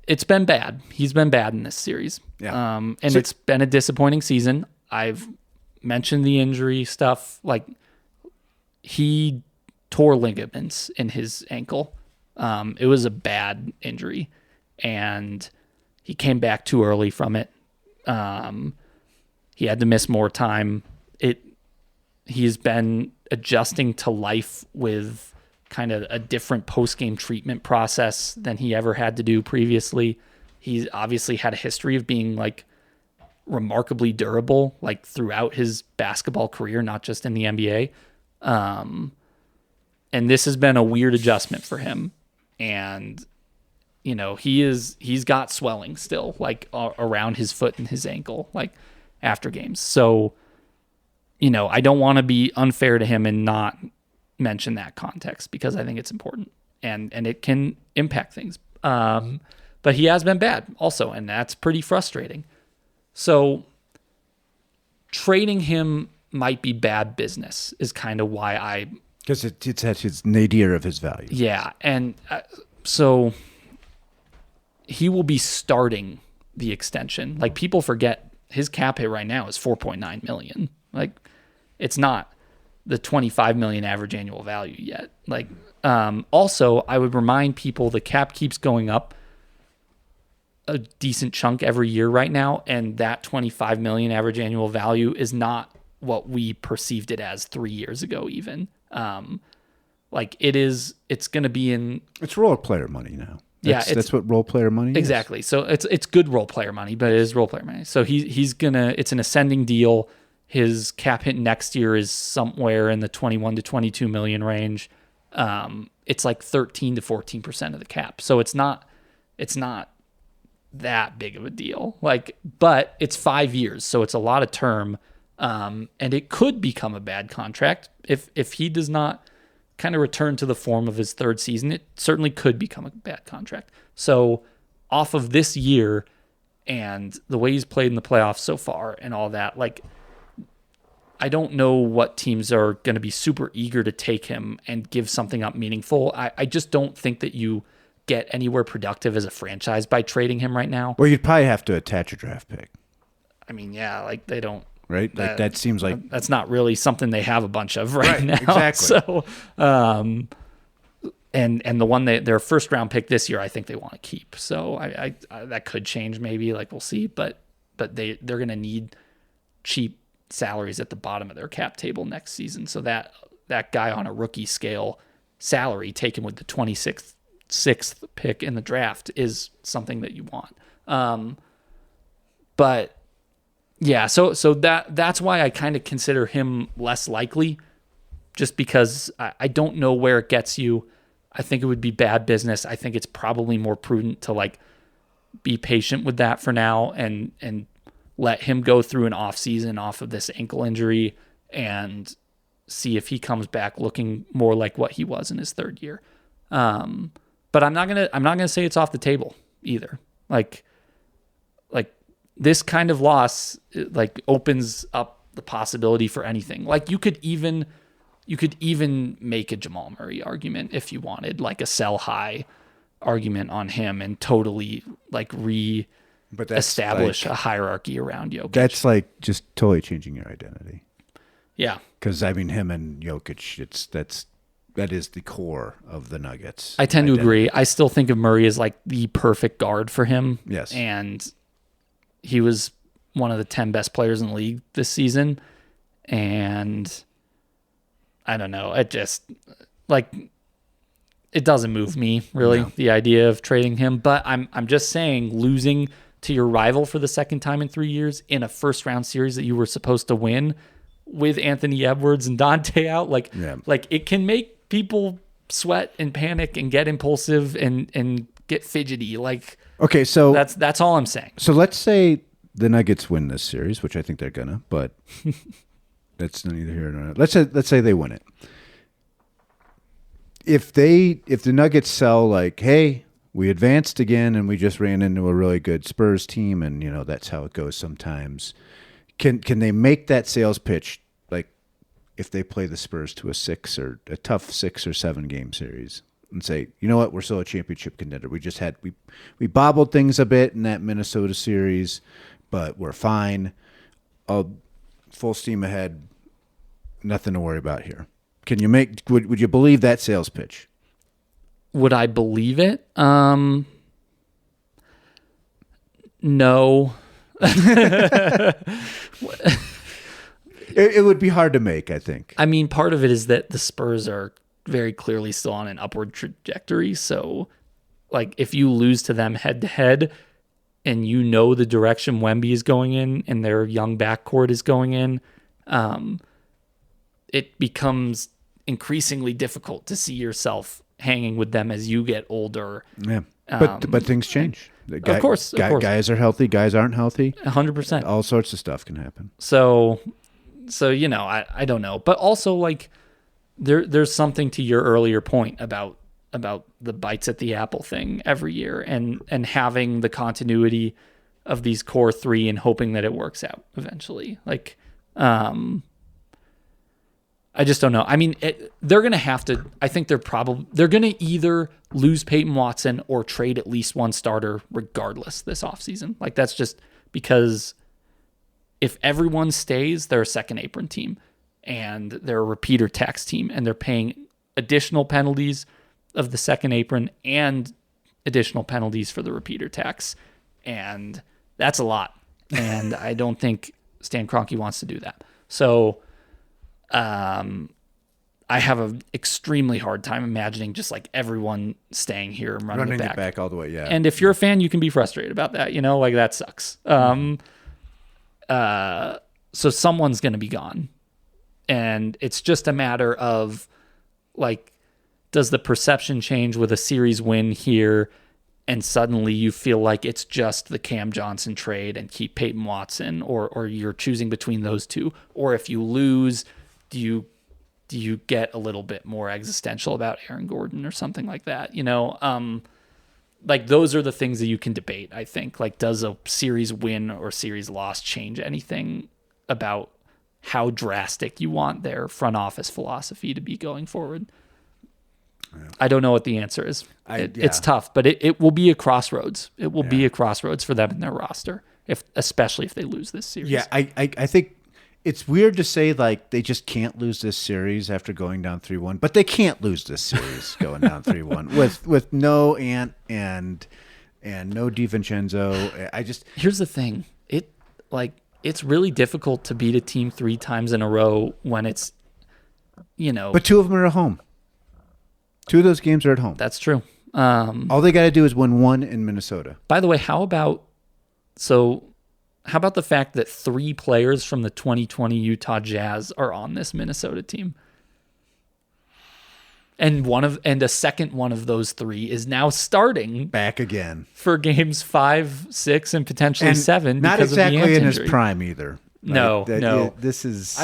It's been bad. He's been bad in this series. Yeah. It's been a disappointing season. I've mentioned the injury stuff. Like, he tore ligaments in his ankle. It was a bad injury, and he came back too early from it. He had to miss more time. He's been adjusting to life with kind of a different post-game treatment process than he ever had to do previously. He's obviously had a history of being like remarkably durable, like throughout his basketball career, not just in the NBA. And this has been a weird adjustment for him. And, he's got swelling still, like around his foot and his ankle, like after games. So, I don't want to be unfair to him and not mention that context, because I think it's important and it can impact things. But he has been bad also, and that's pretty frustrating. So trading him might be bad business is kind of why because it's at his nadir of his value. Yeah. And so he will be starting the extension. Like, people forget his cap hit right now is $4.9 million. Like, it's not the $25 million average annual value yet. Like, also, I would remind people the cap keeps going up a decent chunk every year right now, and that $25 million average annual value is not what we perceived it as 3 years ago even. It's going to be it's role player money now. That's what role player money is. Exactly. So it's good role player money, but it is role player money. So it's an ascending deal. His cap hit next year is somewhere in the 21 to 22 million range. It's like 13 to 14% of the cap. So it's not that big of a deal. But it's 5 years, so it's a lot of term. And it could become a bad contract if he does not kind of return to the form of his third season. It certainly could become a bad contract. So off of this year and the way he's played in the playoffs so far and all that, I don't know what teams are going to be super eager to take him and give something up meaningful. I just don't think that you get anywhere productive as a franchise by trading him right now. Well, you'd probably have to attach a draft pick. I mean, yeah, they don't. Right? That seems like... That's not really something they have a bunch of right now. Exactly. So, and the one their first round pick this year, I think they want to keep. So I that could change maybe, we'll see. But they're going to need cheap salaries at the bottom of their cap table next season. So that guy on a rookie scale salary taken with the 26th pick in the draft is something that you want. But yeah, so that's why I kind of consider him less likely, just because I don't know where it gets you. I think it would be bad business. I think it's probably more prudent to be patient with that for now and let him go through an off season off of this ankle injury and see if he comes back looking more like what he was in his third year. But I'm not gonna say it's off the table either. Like this kind of loss opens up the possibility for anything. You could even make a Jamal Murray argument if you wanted, a sell high argument on him and totally establish a hierarchy around Jokic. That's just totally changing your identity. Yeah. Because I mean, him and Jokic, that is the core of the Nuggets. I tend to agree. I still think of Murray as like the perfect guard for him. Yes. And he was one of the 10 best players in the league this season. And I don't know. It just, like, it doesn't move me, really, the idea of trading him. But I'm just saying, losing to your rival for the second time in 3 years in a first-round series that you were supposed to win with Anthony Edwards and Dante out, like it can make people sweat and panic and get impulsive and get fidgety. Like, okay, so that's all I'm saying. So let's say the Nuggets win this series, which I think they're gonna, but that's neither here nor there. Let's say they win it. If the Nuggets sell like, hey, we advanced again and we just ran into a really good Spurs team, and that's how it goes sometimes. Can they make that sales pitch, like if they play the Spurs to a tough 6 or 7 game series, and say, you know what, we're still a championship contender. We just had we bobbled things a bit in that Minnesota series, but we're fine. Full steam ahead. Nothing to worry about here. Can you would you believe that sales pitch? Would I believe it? No. It would be hard to make, I think. I mean, part of it is that the Spurs are very clearly still on an upward trajectory. So, like, if you lose to them head to head and the direction Wemby is going in and their young backcourt is going in, it becomes increasingly difficult to see yourself hanging with them as you get older. Yeah, but things change. Of course. Guys are healthy. Guys aren't healthy. 100%. All sorts of stuff can happen. So I don't know. But also, like, there's something to your earlier point about the bites at the apple thing every year and having the continuity of these core three and hoping that it works out eventually. Like, I just don't know. I mean, they're going to have to, I think they're going to either lose Peyton Watson or trade at least one starter regardless this offseason. Like, that's just because if everyone stays, they're a second apron team and they're a repeater tax team and they're paying additional penalties of the second apron and additional penalties for the repeater tax. And that's a lot. And I don't think Stan Kroenke wants to do that. So, I have an extremely hard time imagining just like everyone staying here and running it back all the way. Yeah. And if you're a fan, you can be frustrated about that, like that sucks. So someone's going to be gone, and it's just a matter of like, does the perception change with a series win here? And suddenly you feel like it's just the Cam Johnson trade and keep Peyton Watson, or you're choosing between those two. Or if you lose, do you get a little bit more existential about Aaron Gordon or something like that? Like, those are the things that you can debate, I think. Like, does a series win or series loss change anything about how drastic you want their front office philosophy to be going forward? Yeah. I don't know what the answer is. It's tough, but it will be a crossroads. It will be a crossroads for them in their roster, especially if they lose this series. Yeah, I think it's weird to say, like, they just can't lose this series after going down 3-1, but they can't lose this series going down 3-1 with no Ant and no DiVincenzo. Here's the thing. It's really difficult to beat a team 3 times in a row when it's, But 2 of them are at home. 2 of those games are at home. That's true. All they got to do is win 1 in Minnesota. By the way, how about the fact that 3 players from the 2020 Utah Jazz are on this Minnesota team? And a second one of those 3 is now starting back again for games 5, 6, and potentially 7. Not because exactly of the in injury. His prime either. No. This is.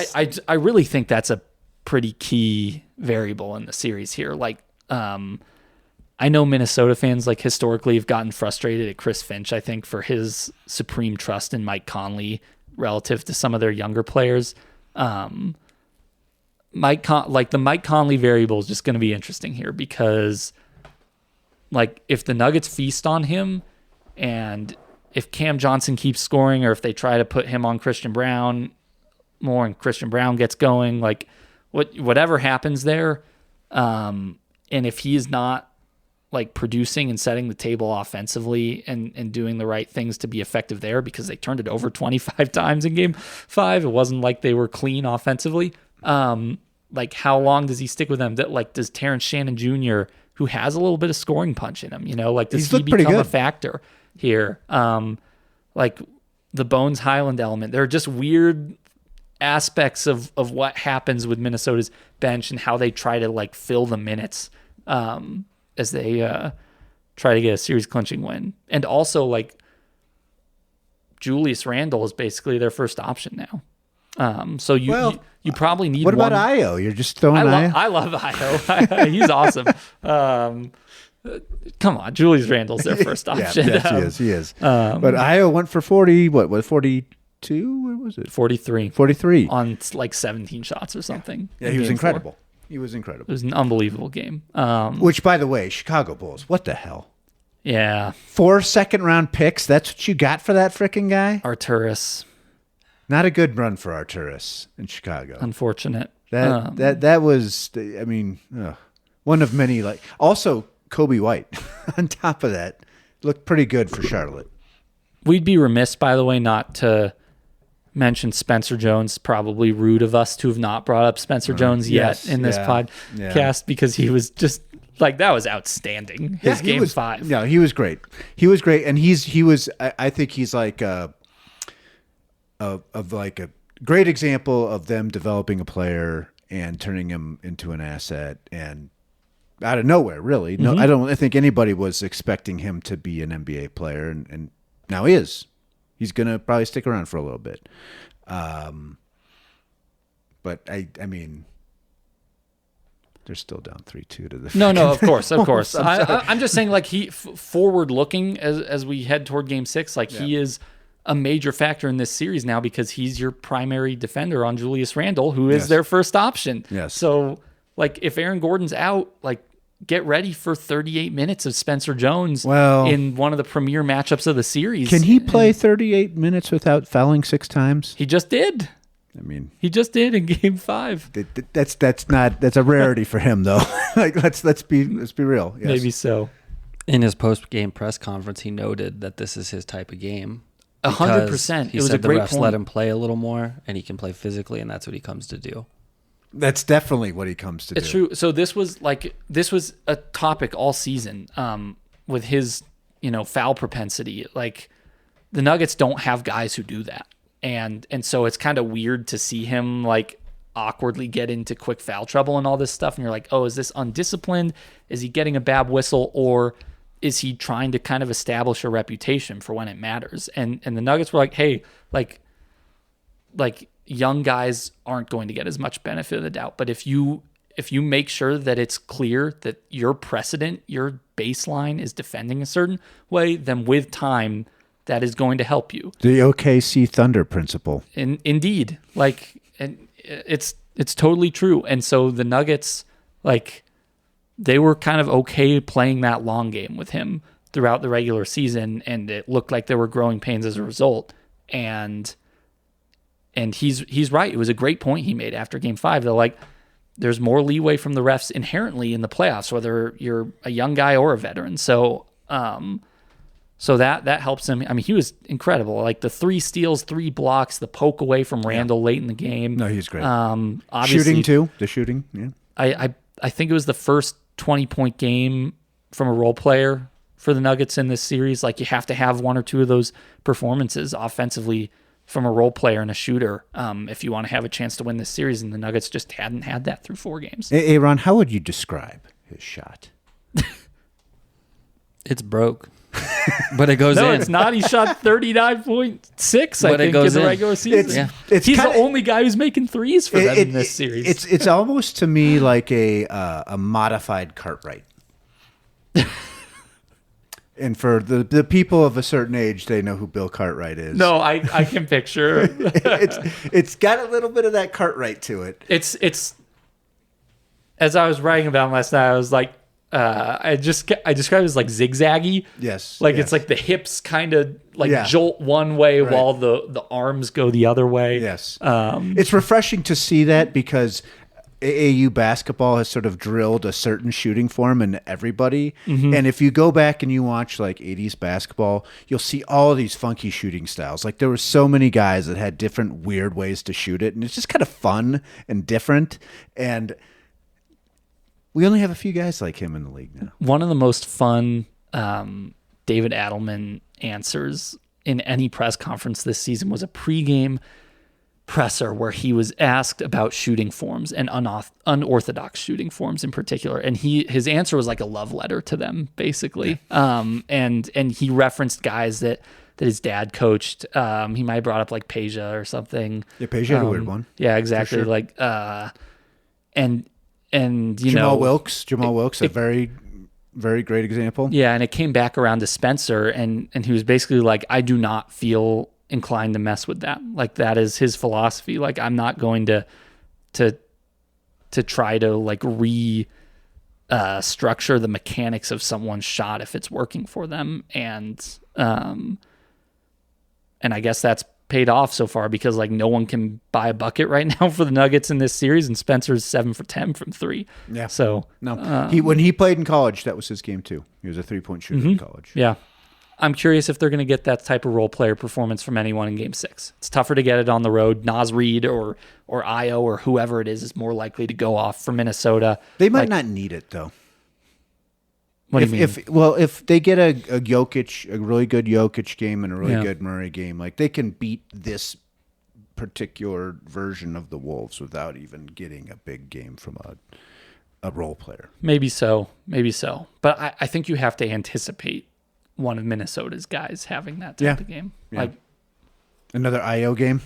I really think that's a pretty key variable in the series here. Like, I know Minnesota fans, like, historically have gotten frustrated at Chris Finch, I think, for his supreme trust in Mike Conley relative to some of their younger players. The Mike Conley variable is just going to be interesting here because, like, if the Nuggets feast on him and if Cam Johnson keeps scoring or if they try to put him on Christian Brown, more and Christian Brown gets going, like whatever happens there, and if he is not like producing and setting the table offensively and doing the right things to be effective there, because they turned it over 25 times in game 5. It wasn't like they were clean offensively. Like how long does he stick with them? That like, does Terrence Shannon Jr., who has a little bit of scoring punch in him, like does he become a factor here? Like the Bones Highland element, there are just weird aspects of what happens with Minnesota's bench and how they try to like fill the minutes as they try to get a series clinching win. And also like Julius Randle is basically their first option now. So you probably need what one. about Io? You're just throwing Io? I love Io. He's awesome. Come on, Julius Randle's their first option. Yes, he is. But Io went for 40, what 42? What was it? 43. 43. On like 17 shots or something. Yeah, he was incredible. He was incredible. It was an unbelievable game. Which, by the way, Chicago Bulls, what the hell? Yeah. 4 second-round picks, that's what you got for that frickin' guy? Arturas. Not a good run for Arturas in Chicago. Unfortunate. That was, I mean, one of many. Like also, Kobe White, on top of that, looked pretty good for Charlotte. We'd be remiss, by the way, not to mention Spencer Jones. Probably rude of us to have not brought up Spencer Jones yet in this podcast because he was just like, that was outstanding. His game 5. Yeah, he was great. He was great, and he was. I think he's like of like a great example of them developing a player and turning him into an asset, and out of nowhere, really. No, I think anybody was expecting him to be an NBA player, and now he is. He's gonna probably stick around for a little bit. But I mean, they're still down 3-2 to the. No, of course. I'm just saying, like he forward looking as we head toward Game 6, like he is a major factor in this series now because he's your primary defender on Julius Randle, who is their first option. Yes. So, like, if Aaron Gordon's out, like, get ready for 38 minutes of Spencer Jones in one of the premier matchups of the series. Can he play 38 minutes without fouling 6 times? He just did. I mean, he just did in Game 5. That's a rarity for him, though. Like, let's be real. Yes. Maybe so. In his post-game press conference, he noted that this is his type of game. 100%. He said the refs let him play a little more, and he can play physically, and that's what he comes to do. That's definitely what he comes to do. It's true. So this was a topic all season with his, foul propensity. Like, the Nuggets don't have guys who do that. And so it's kind of weird to see him, like, awkwardly get into quick foul trouble and all this stuff. And you're like, oh, is this undisciplined? Is he getting a bad whistle? Or is he trying to kind of establish a reputation for when it matters? And the Nuggets were like, hey, like young guys aren't going to get as much benefit of the doubt. But if you make sure that it's clear that your precedent, your baseline is defending a certain way, then with time, that is going to help you. The OKC Thunder principle. Indeed. Like, and it's totally true. And so the Nuggets, like, they were kind of okay playing that long game with him throughout the regular season, and it looked like there were growing pains as a result. And he's right. It was a great point he made after Game 5. They're like, there's more leeway from the refs inherently in the playoffs, whether you're a young guy or a veteran. So that helps him. I mean, he was incredible. Like the 3 steals, 3 blocks, the poke away from Randle late in the game. No, he's great. Obviously, shooting too. The shooting. Yeah. I think it was the first 20-point game from a role player for the Nuggets in this series. Like, you have to have 1 or 2 of those performances offensively from a role player and a shooter if you want to have a chance to win this series, and the Nuggets just hadn't had that through 4 games. Hey, Ron, how would you describe his shot? It's broke. But it goes in. No, it's not. He shot 39.6, I think, in the regular season. He's the only guy who's making threes for them in this series. It's almost to me like a modified Cartwright. And for the people of a certain age, they know who Bill Cartwright is. No, I can picture. It's got a little bit of that Cartwright to it. It's as I was writing about him last night, I was like, I describe it as like zigzaggy. Yes. Like yes. it's like the hips kind of like Yeah. jolt one way Right. while the arms go the other way. Yes. It's refreshing to see that because AAU basketball has sort of drilled a certain shooting form in everybody. And if you go back and you watch like 80s basketball, you'll see all of these funky shooting styles. Like there were so many guys that had different weird ways to shoot it. And it's just kind of fun and different. And we only have a few guys like him in the league now. One of the most fun David Adelman answers in any press conference this season was a pregame presser where he was asked about shooting forms and unorthodox shooting forms in particular, and his answer was like a love letter to them, basically. And he referenced guys that his dad coached. He might have brought up like Peja or something. Yeah, Peja had a weird one. Yeah, exactly. Sure. Like and you Jamal know, Wilkes, a very, very great example. yeah, and it came back around to Spencer, and he was basically like, I do not feel inclined to mess with that. Like that is his philosophy. Like I'm not going to try to like structure the mechanics of someone's shot if it's working for them. And I guess that's paid off so far because like no one can buy a bucket right now for the Nuggets in this series, and Spencer's 7 for 10 from 3. Yeah. So No, when he played in college, that was his game too. He was a 3-point shooter in college. yeah. I'm curious if they're going to get that type of role player performance from anyone in Game 6. It's tougher to get it on the road. Nas Reed or Io or whoever it is more likely to go off for Minnesota. They might not need it though. What do you mean? If they get a Jokic, a really good Jokic game and a really Yeah. good Murray game, like they can beat this particular version of the Wolves without even getting a big game from a role player. Maybe so. But I think you have to anticipate one of Minnesota's guys having that type of game. Yeah. Like Another IO game.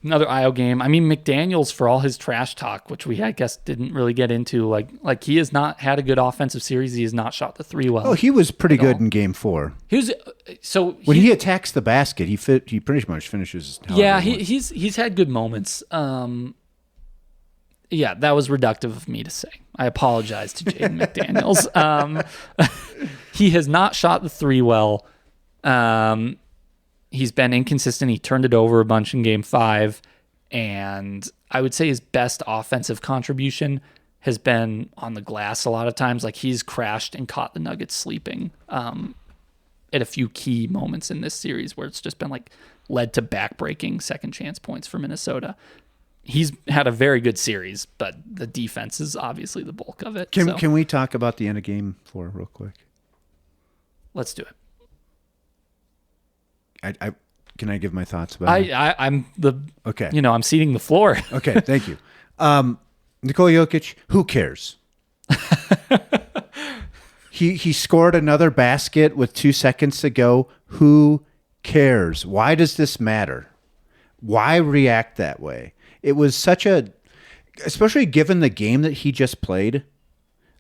another Io game. I mean, McDaniels, for all his trash talk, which we I guess didn't really get into, like he has not had a good offensive series. He has not shot the 3 well. Oh, he was pretty good all. in Game 4. He was When he attacks the basket, he pretty much finishes. Yeah, however he wants. he's had good moments. Yeah, that was reductive of me to say. I apologize to Jaden McDaniels. He has not shot the 3 well. He's been inconsistent. He turned it over a bunch in Game 5. And I would say his best offensive contribution has been on the glass a lot of times. Like he's crashed and caught the Nuggets sleeping at a few key moments in this series where it's just been like led to backbreaking second chance points for Minnesota. He's had a very good series, but the defense is obviously the bulk of it. Can we talk about the end of Game 4 real quick? Let's do it. Can I give my thoughts about it? I'm the Okay. I'm ceding the floor. Okay, thank you. Nikola Jokic, who cares? He scored another basket with 2 seconds to go. Who cares? Why does this matter? Why react that way? It was especially given the game that he just played,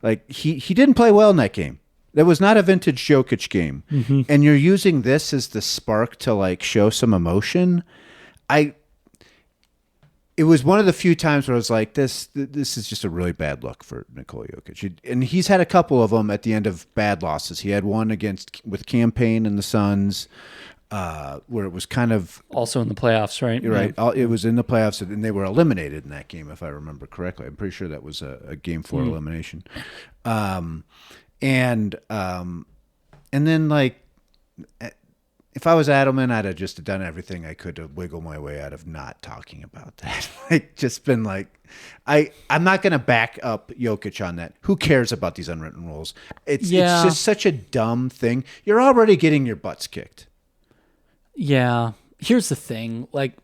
like he didn't play well in that game. That was not a vintage Jokic game. Mm-hmm. And you're using this as the spark to like show some emotion. It was one of the few times where I was like, this is just a really bad look for Nikola Jokic. And he's had a couple of them at the end of bad losses. He had one with Campaign and the Suns, where it was kind of Also in the playoffs, right? You're right. It was in the playoffs, and they were eliminated in that game, if I remember correctly. I'm pretty sure that was a Game 4 elimination. And then like, if I was Adelman, I'd have just done everything I could to wiggle my way out of not talking about that. Like, just been like, I'm not going to back up Jokic on that. Who cares about these unwritten rules? It's just such a dumb thing. You're already getting your butts kicked. Yeah. Here's the thing. Like,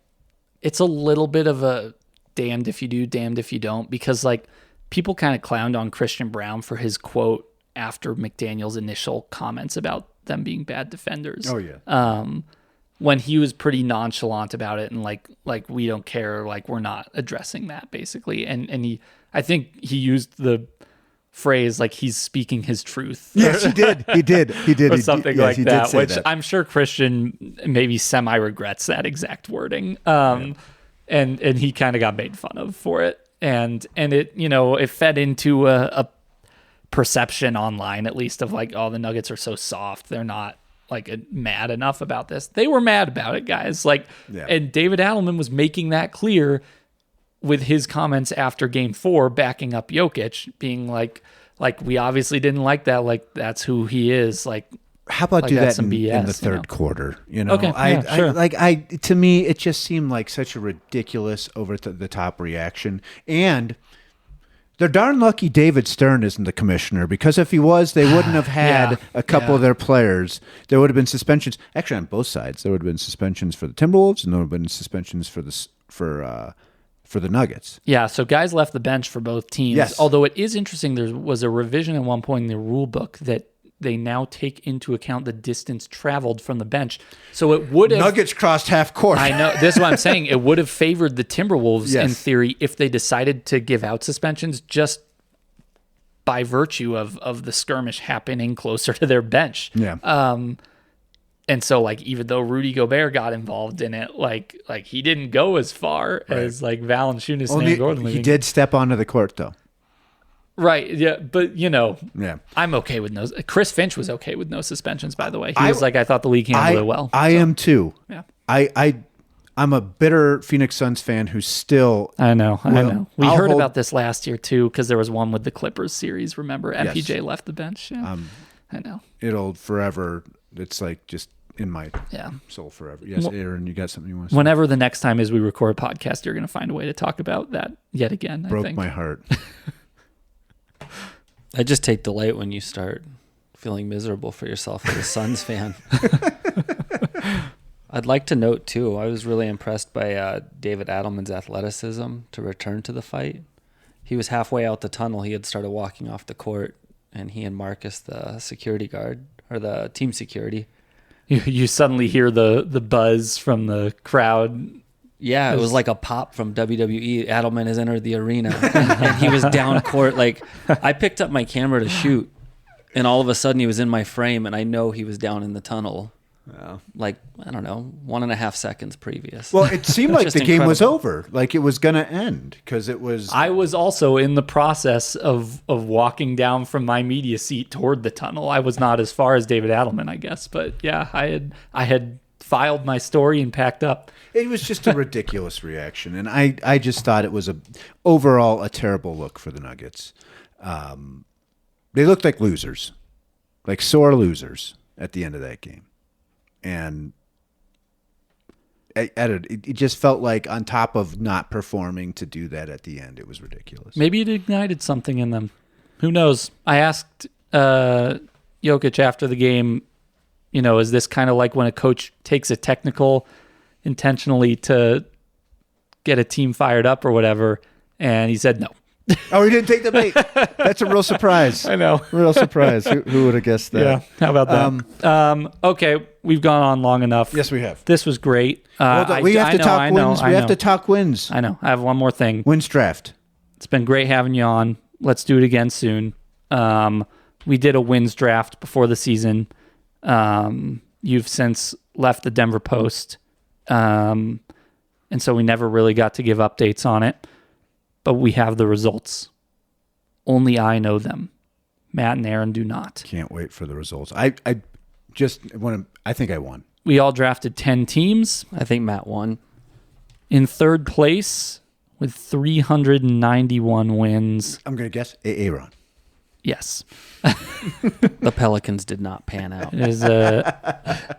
it's a little bit of a damned if you do, damned if you don't, because like people kind of clowned on Christian Brown for his quote after McDaniel's initial comments about them being bad defenders. Oh yeah. When he was pretty nonchalant about it and like we don't care, like we're not addressing that basically. And I think he used the phrase like he's speaking his truth. Yes, he did. Or something like that, which that. I'm sure Christian maybe semi regrets that exact wording. And he kind of got made fun of for it. And it, it fed into a perception online, at least, of like, oh, the Nuggets are so soft. They're not like mad enough about this. They were mad about it, guys. Like, and David Adelman was making that clear with his comments after Game 4, backing up Jokic, being like we obviously didn't like that. Like, that's who he is. Like, how about do that in the third quarter? You know, Okay, to me, it just seemed like such a ridiculous, over the top reaction. And they're darn lucky David Stern isn't the commissioner, because if he was, they wouldn't have had a couple of their players. There would have been suspensions. Actually, on both sides, there would have been suspensions for the Timberwolves, and there would have been suspensions for the Nuggets. Yeah, so guys left the bench for both teams. Yes. Although it is interesting, there was a revision at one point in the rule book that they now take into account the distance traveled from the bench. So it would have... Nuggets crossed half court. I know. This is what I'm saying. It would have favored the Timberwolves, in theory, if they decided to give out suspensions just by virtue of the skirmish happening closer to their bench. Yeah. And so, like, even though Rudy Gobert got involved in it, like he didn't go as far as like Valanciunas and Gordon. He did step onto the court, though. Right, yeah, but I'm okay with no. Chris Finch was okay with no suspensions, by the way. He was like, I thought the league handled it well. I am too. Yeah, I'm a bitter Phoenix Suns fan who's still. I know. We heard about this last year too, because there was one with the Clippers series. Remember, MPJ left the bench. Yeah. I know. It'll forever. It's like just in my soul forever. Yes, Aaron, you got something you want to say? Whenever the next time is we record a podcast, you're going to find a way to talk about that yet again. Broke I think. My heart. I just take delight when you start feeling miserable for yourself as a Suns fan. I'd like to note, too, I was really impressed by David Adelman's athleticism to return to the fight. He was halfway out the tunnel. He had started walking off the court, and he and Marcus, the security guard, or the team security. You suddenly hear the buzz from the crowd. Yeah, it was like a pop from WWE. Adelman has entered the arena, and he was down court. Like, I picked up my camera to shoot, and all of a sudden he was in my frame, and I know he was down in the tunnel. Wow. Like, I don't know, 1.5 seconds previous. Well, it seemed like the game was over, like it was going to end, because it was... I was also in the process of walking down from my media seat toward the tunnel. I was not as far as David Adelman, I guess, but yeah, I had filed my story and packed up. It was just a ridiculous reaction, and I just thought it was overall a terrible look for the Nuggets. They looked like losers, like sore losers at the end of that game. And it just felt like, on top of not performing, to do that at the end, it was ridiculous. Maybe it ignited something in them. Who knows? I asked Jokic after the game, is this kind of like when a coach takes a technical intentionally to get a team fired up or whatever? And he said no. Oh, he didn't take the bait. That's a real surprise. I know. Real surprise. Who would have guessed that? Yeah. How about that? Okay, we've gone on long enough. Yes, we have. This was great. We have to talk wins. We have to talk wins. I know. I have one more thing. Wins draft. It's been great having you on. Let's do it again soon. We did a wins draft before the season. You've since left the Denver Post. And so we never really got to give updates on it. But we have the results. Only I know them. Matt and Aaron do not. Can't wait for the results. I think I won. We all drafted 10 teams. I think Matt won. In third place with 391 wins. I'm going to guess Aaron. Yes. The Pelicans did not pan out. The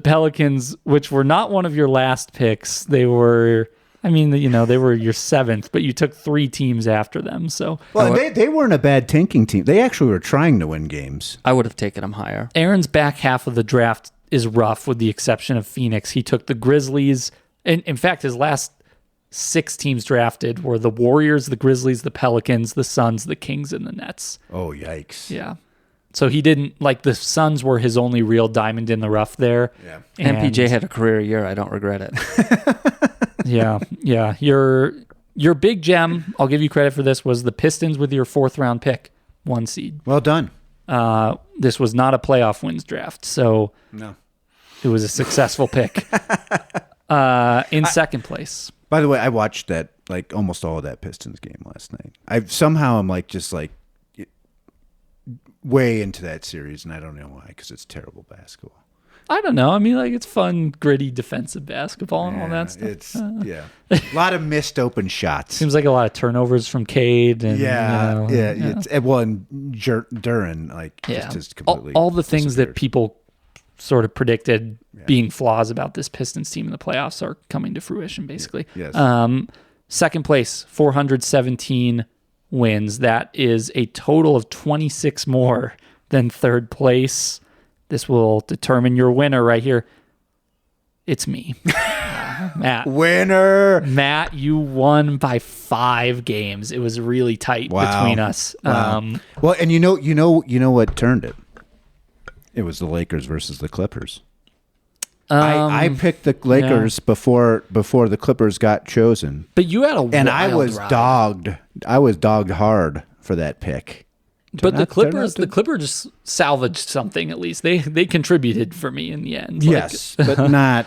Pelicans, which were not one of your last picks, they were... they were your seventh, but you took 3 teams after them. So, well, they weren't a bad tanking team. They actually were trying to win games. I would have taken them higher. Aaron's back half of the draft is rough, with the exception of Phoenix. He took the Grizzlies. And in fact, his last 6 teams drafted were the Warriors, the Grizzlies, the Pelicans, the Suns, the Kings, and the Nets. Oh, yikes. Yeah. So he didn't, the Suns were his only real diamond in the rough there. Yeah. And MPJ had a career year. I don't regret it. Yeah. Your big gem, I'll give you credit for this, was the Pistons with your 4th round pick, 1 seed. Well done. This was not a playoff wins draft, so no, it was a successful pick. In second place. By the way, I watched that, almost all of that Pistons game last night. I'm way into that series, and I don't know why, because it's terrible basketball. I don't know. I mean, like, it's fun, gritty defensive basketball and all that stuff. It's a lot of missed open shots. Seems like a lot of turnovers from Cade. And, It's well, and Duran just completely all the things disappeared. that people sort of predicted being flaws about this Pistons team in the playoffs are coming to fruition, basically. Yes. Second place, 417 wins. That is a total of 26 more than third place. This will determine your winner right here. It's me, Matt. Winner. Matt, you won by 5 games. It was really tight between us. Wow. Well, and you know what turned it? It was the Lakers versus the Clippers. I picked the Lakers before the Clippers got chosen. But you had and I was dogged. I was dogged hard for that pick. But the Clippers salvaged something at least. They contributed for me in the end. Yes, but not.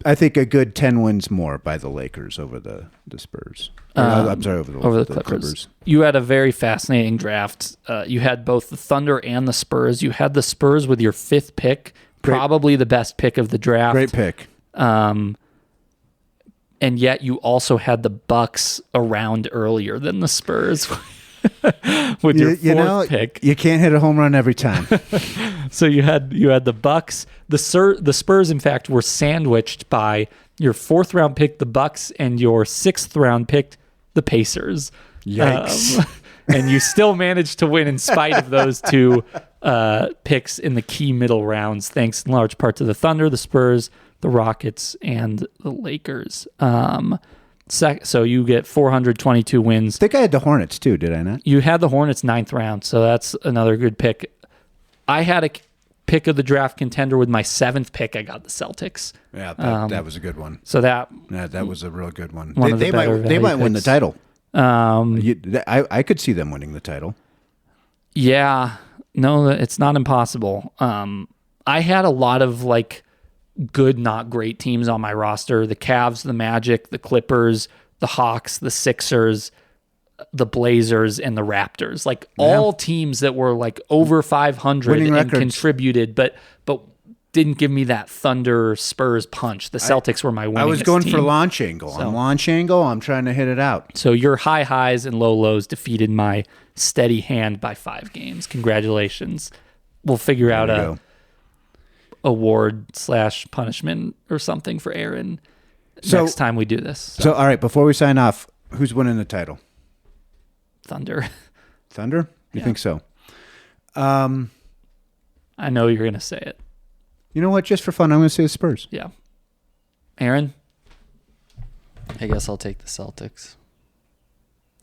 I think a good 10 wins more by the Lakers over the Spurs. I'm sorry, over the Clippers. You had a very fascinating draft. You had both the Thunder and the Spurs. You had the Spurs with your 5th pick, probably the best pick of the draft. Great pick. And yet you also had the Bucks around earlier than the Spurs. With your 4th pick, you can't hit a home run every time. So you had the Bucks, the Spurs. In fact, were sandwiched by your 4th round pick, the Bucks, and your 6th round pick, the Pacers. Yikes! And you still managed to win in spite of those 2 picks in the key middle rounds, thanks in large part to the Thunder, the Spurs, the Rockets, and the Lakers. So you get 422 wins. I think I had the Hornets too, did I not? You had the Hornets 9th round, so that's another good pick. I had a pick of the draft contender with my 7th pick. I got the Celtics. Yeah, that was a good one. So that was a real good one. They might win the title. Um, I could see them winning the title. Yeah, no, it's not impossible. I had a lot of good, not great teams on my roster. The Cavs, the Magic, the Clippers, the Hawks, the Sixers, the Blazers, and the Raptors. All teams that were over 500 winning and records. Contributed, but didn't give me that Thunder Spurs punch. The Celtics were my winningest I was going team. for launch angle. On launch angle, I'm trying to hit it out. So your high highs and low lows defeated my steady hand by 5 games. Congratulations. We'll figure out a award/punishment or something for Aaron next time we do this. So all right, before we sign off, who's winning the title? Thunder. Thunder? You think so? I know you're going to say it. You know what? Just for fun, I'm going to say the Spurs. Yeah. Aaron? I guess I'll take the Celtics.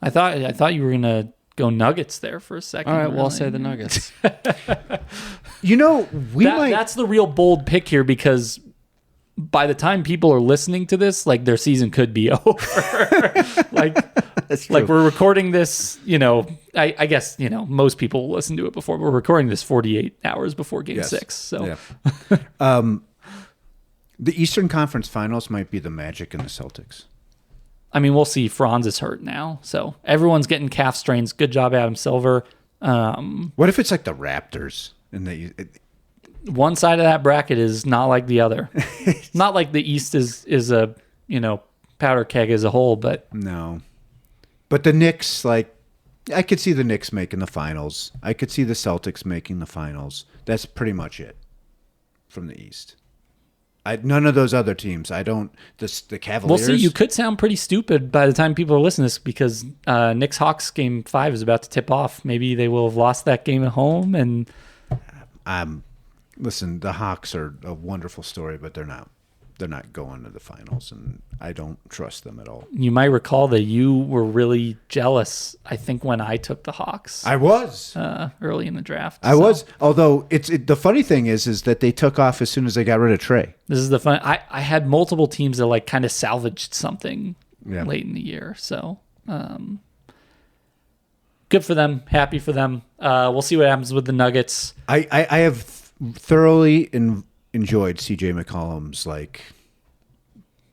I thought you were going to go Nuggets there for a second. All right, well, I'll say the Nuggets. That's the real bold pick here, because by the time people are listening to this, their season could be over. That's true. We're recording this, I guess, most people will listen to it before. We're recording this 48 hours before Game 6. So the Eastern Conference Finals might be the Magic and the Celtics. I mean, we'll see. Franz is hurt now, so everyone's getting calf strains. Good job, Adam Silver. What if it's like the Raptors and one side of that bracket is not like the other. Not like the East is a powder keg as a whole, but no. But the Knicks, I could see the Knicks making the finals. I could see the Celtics making the finals. That's pretty much it from the East. None of those other teams. I don't. The Cavaliers. We'll see. You could sound pretty stupid by the time people are listening to this, because Knicks Hawks Game 5 is about to tip off. Maybe they will have lost that game at home. And listen, the Hawks are a wonderful story, but they're not. They're not going to the finals, and I don't trust them at all. You might recall that you were really jealous, I think, when I took the Hawks. I was early in the draft. I was. Although the funny thing is that they took off as soon as they got rid of Trey. This is the fun. I had multiple teams that kind of salvaged something late in the year. So good for them. Happy for them. We'll see what happens with the Nuggets. I have thoroughly enjoyed CJ McCollum's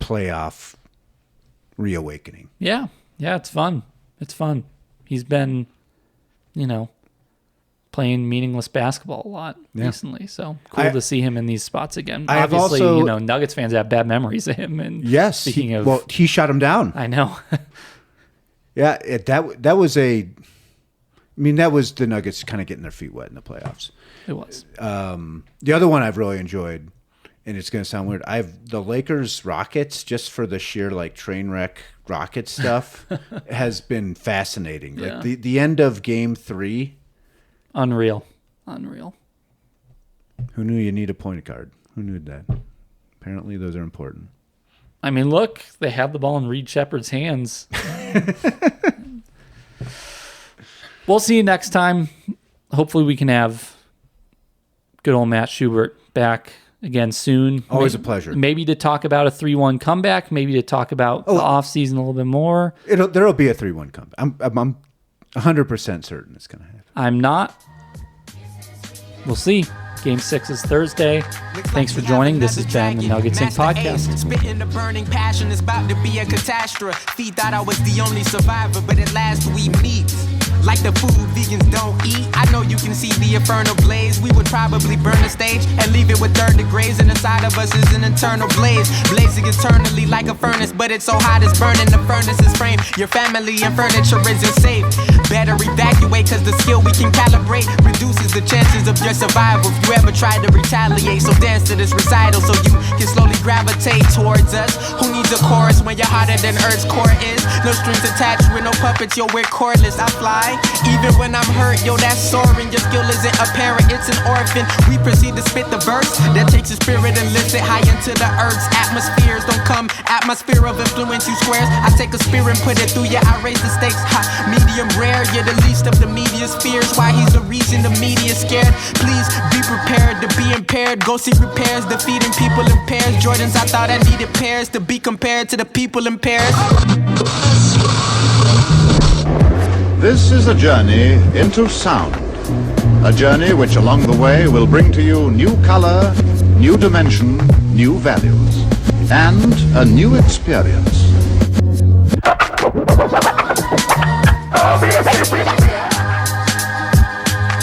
playoff reawakening. Yeah, it's fun. It's fun. He's been, playing meaningless basketball a lot recently. So cool to see him in these spots again. I have Obviously, also, Nuggets fans have bad memories of him. And yes, speaking of, well, he shut him down. I know. Yeah, that was that was the Nuggets kind of getting their feet wet in the playoffs. It was. The other one I've really enjoyed, and it's going to sound weird, the Lakers Rockets, just for the sheer like train wreck Rocket stuff, has been fascinating. Yeah. Like the end of Game 3. Unreal. Who knew you need a point guard? Who knew that? Apparently those are important. I mean, look, they have the ball in Reed Shepherd's hands. We'll see you next time. Hopefully we can have good old Matt Schubert back again soon. Always a pleasure. Maybe to talk about a 3-1 comeback. Maybe to talk about the offseason a little bit more. There'll be a 3-1 comeback. I'm 100% certain it's going to happen. I'm not. We'll see. Game 6 is Thursday. Thanks for joining. This has been the Nuggets Inc. podcast. Spitting the burning passion is about to be a catastrophe. Thought I was the only survivor, but at last we meet. Like the food vegans don't eat. I know you can see the infernal blaze. We would probably burn the stage and leave it with 3rd degrees. And inside of us is an internal blaze, blazing eternally like a furnace. But it's so hot it's burning the furnace's frame. Your family and furniture isn't safe. Better evacuate, cause the skill we can calibrate reduces the chances of your survival if you ever try to retaliate. So dance to this recital so you can slowly gravitate towards us. Who needs a chorus when you're hotter than Earth's core is? No strings attached with no puppets, yo, we're cordless. I fly even when I'm hurt, yo, that's soaring. Your skill isn't apparent, it's an orphan. We proceed to spit the verse that takes your spirit and lifts it high into the earth's atmospheres. Don't come atmosphere of influence, you squares. I take a spear and put it through you, I raise the stakes. Ha, medium rare, you're the least of the media's fears. Why he's the reason the media's scared. Please be prepared to be impaired. Go seek repairs, defeating people in pairs. Jordans, I thought I needed pairs to be compared to the people in pairs. This is a journey into sound. A journey which along the way will bring to you new color, new dimension, new values, and a new experience.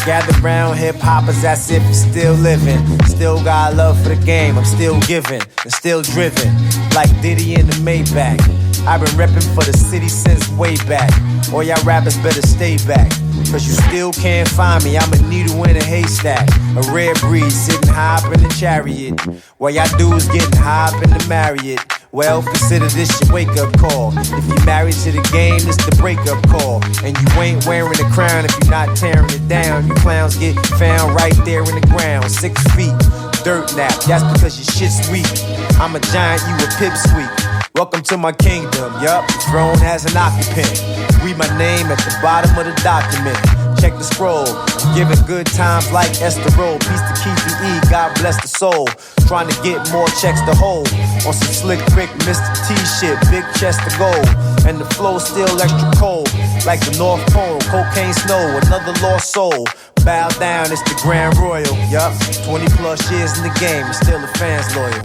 Gather round hip-hoppers as if you're still living. Still got love for the game, I'm still giving and still driven. Like Diddy in the Maybach. I've been repping for the city since way back. All y'all rappers better stay back, cause you still can't find me. I'm a needle in a haystack, a rare breed sitting high up in the chariot. What y'all do is getting high up in the Marriott. Well, consider this your wake-up call. If you're married to the game, this the breakup call. And you ain't wearing a crown if you're not tearing it down. You clowns get found right there in the ground, 6 feet, dirt nap, that's because your shit's weak. I'm a giant, you a pipsqueak. Welcome to my kingdom, yup, the throne has an occupant. Read my name at the bottom of the document. Check the scroll, giving good times like Esther Roll. Peace to Keith E, God bless the soul. Trying to get more checks to hold. On some slick Rick, Mr. T shit, big chest of gold. And the flow still extra cold, like the North Pole, cocaine snow, another lost soul. Bow down, it's the Grand Royal, yup. 20 plus years in the game, and still the fans loyal.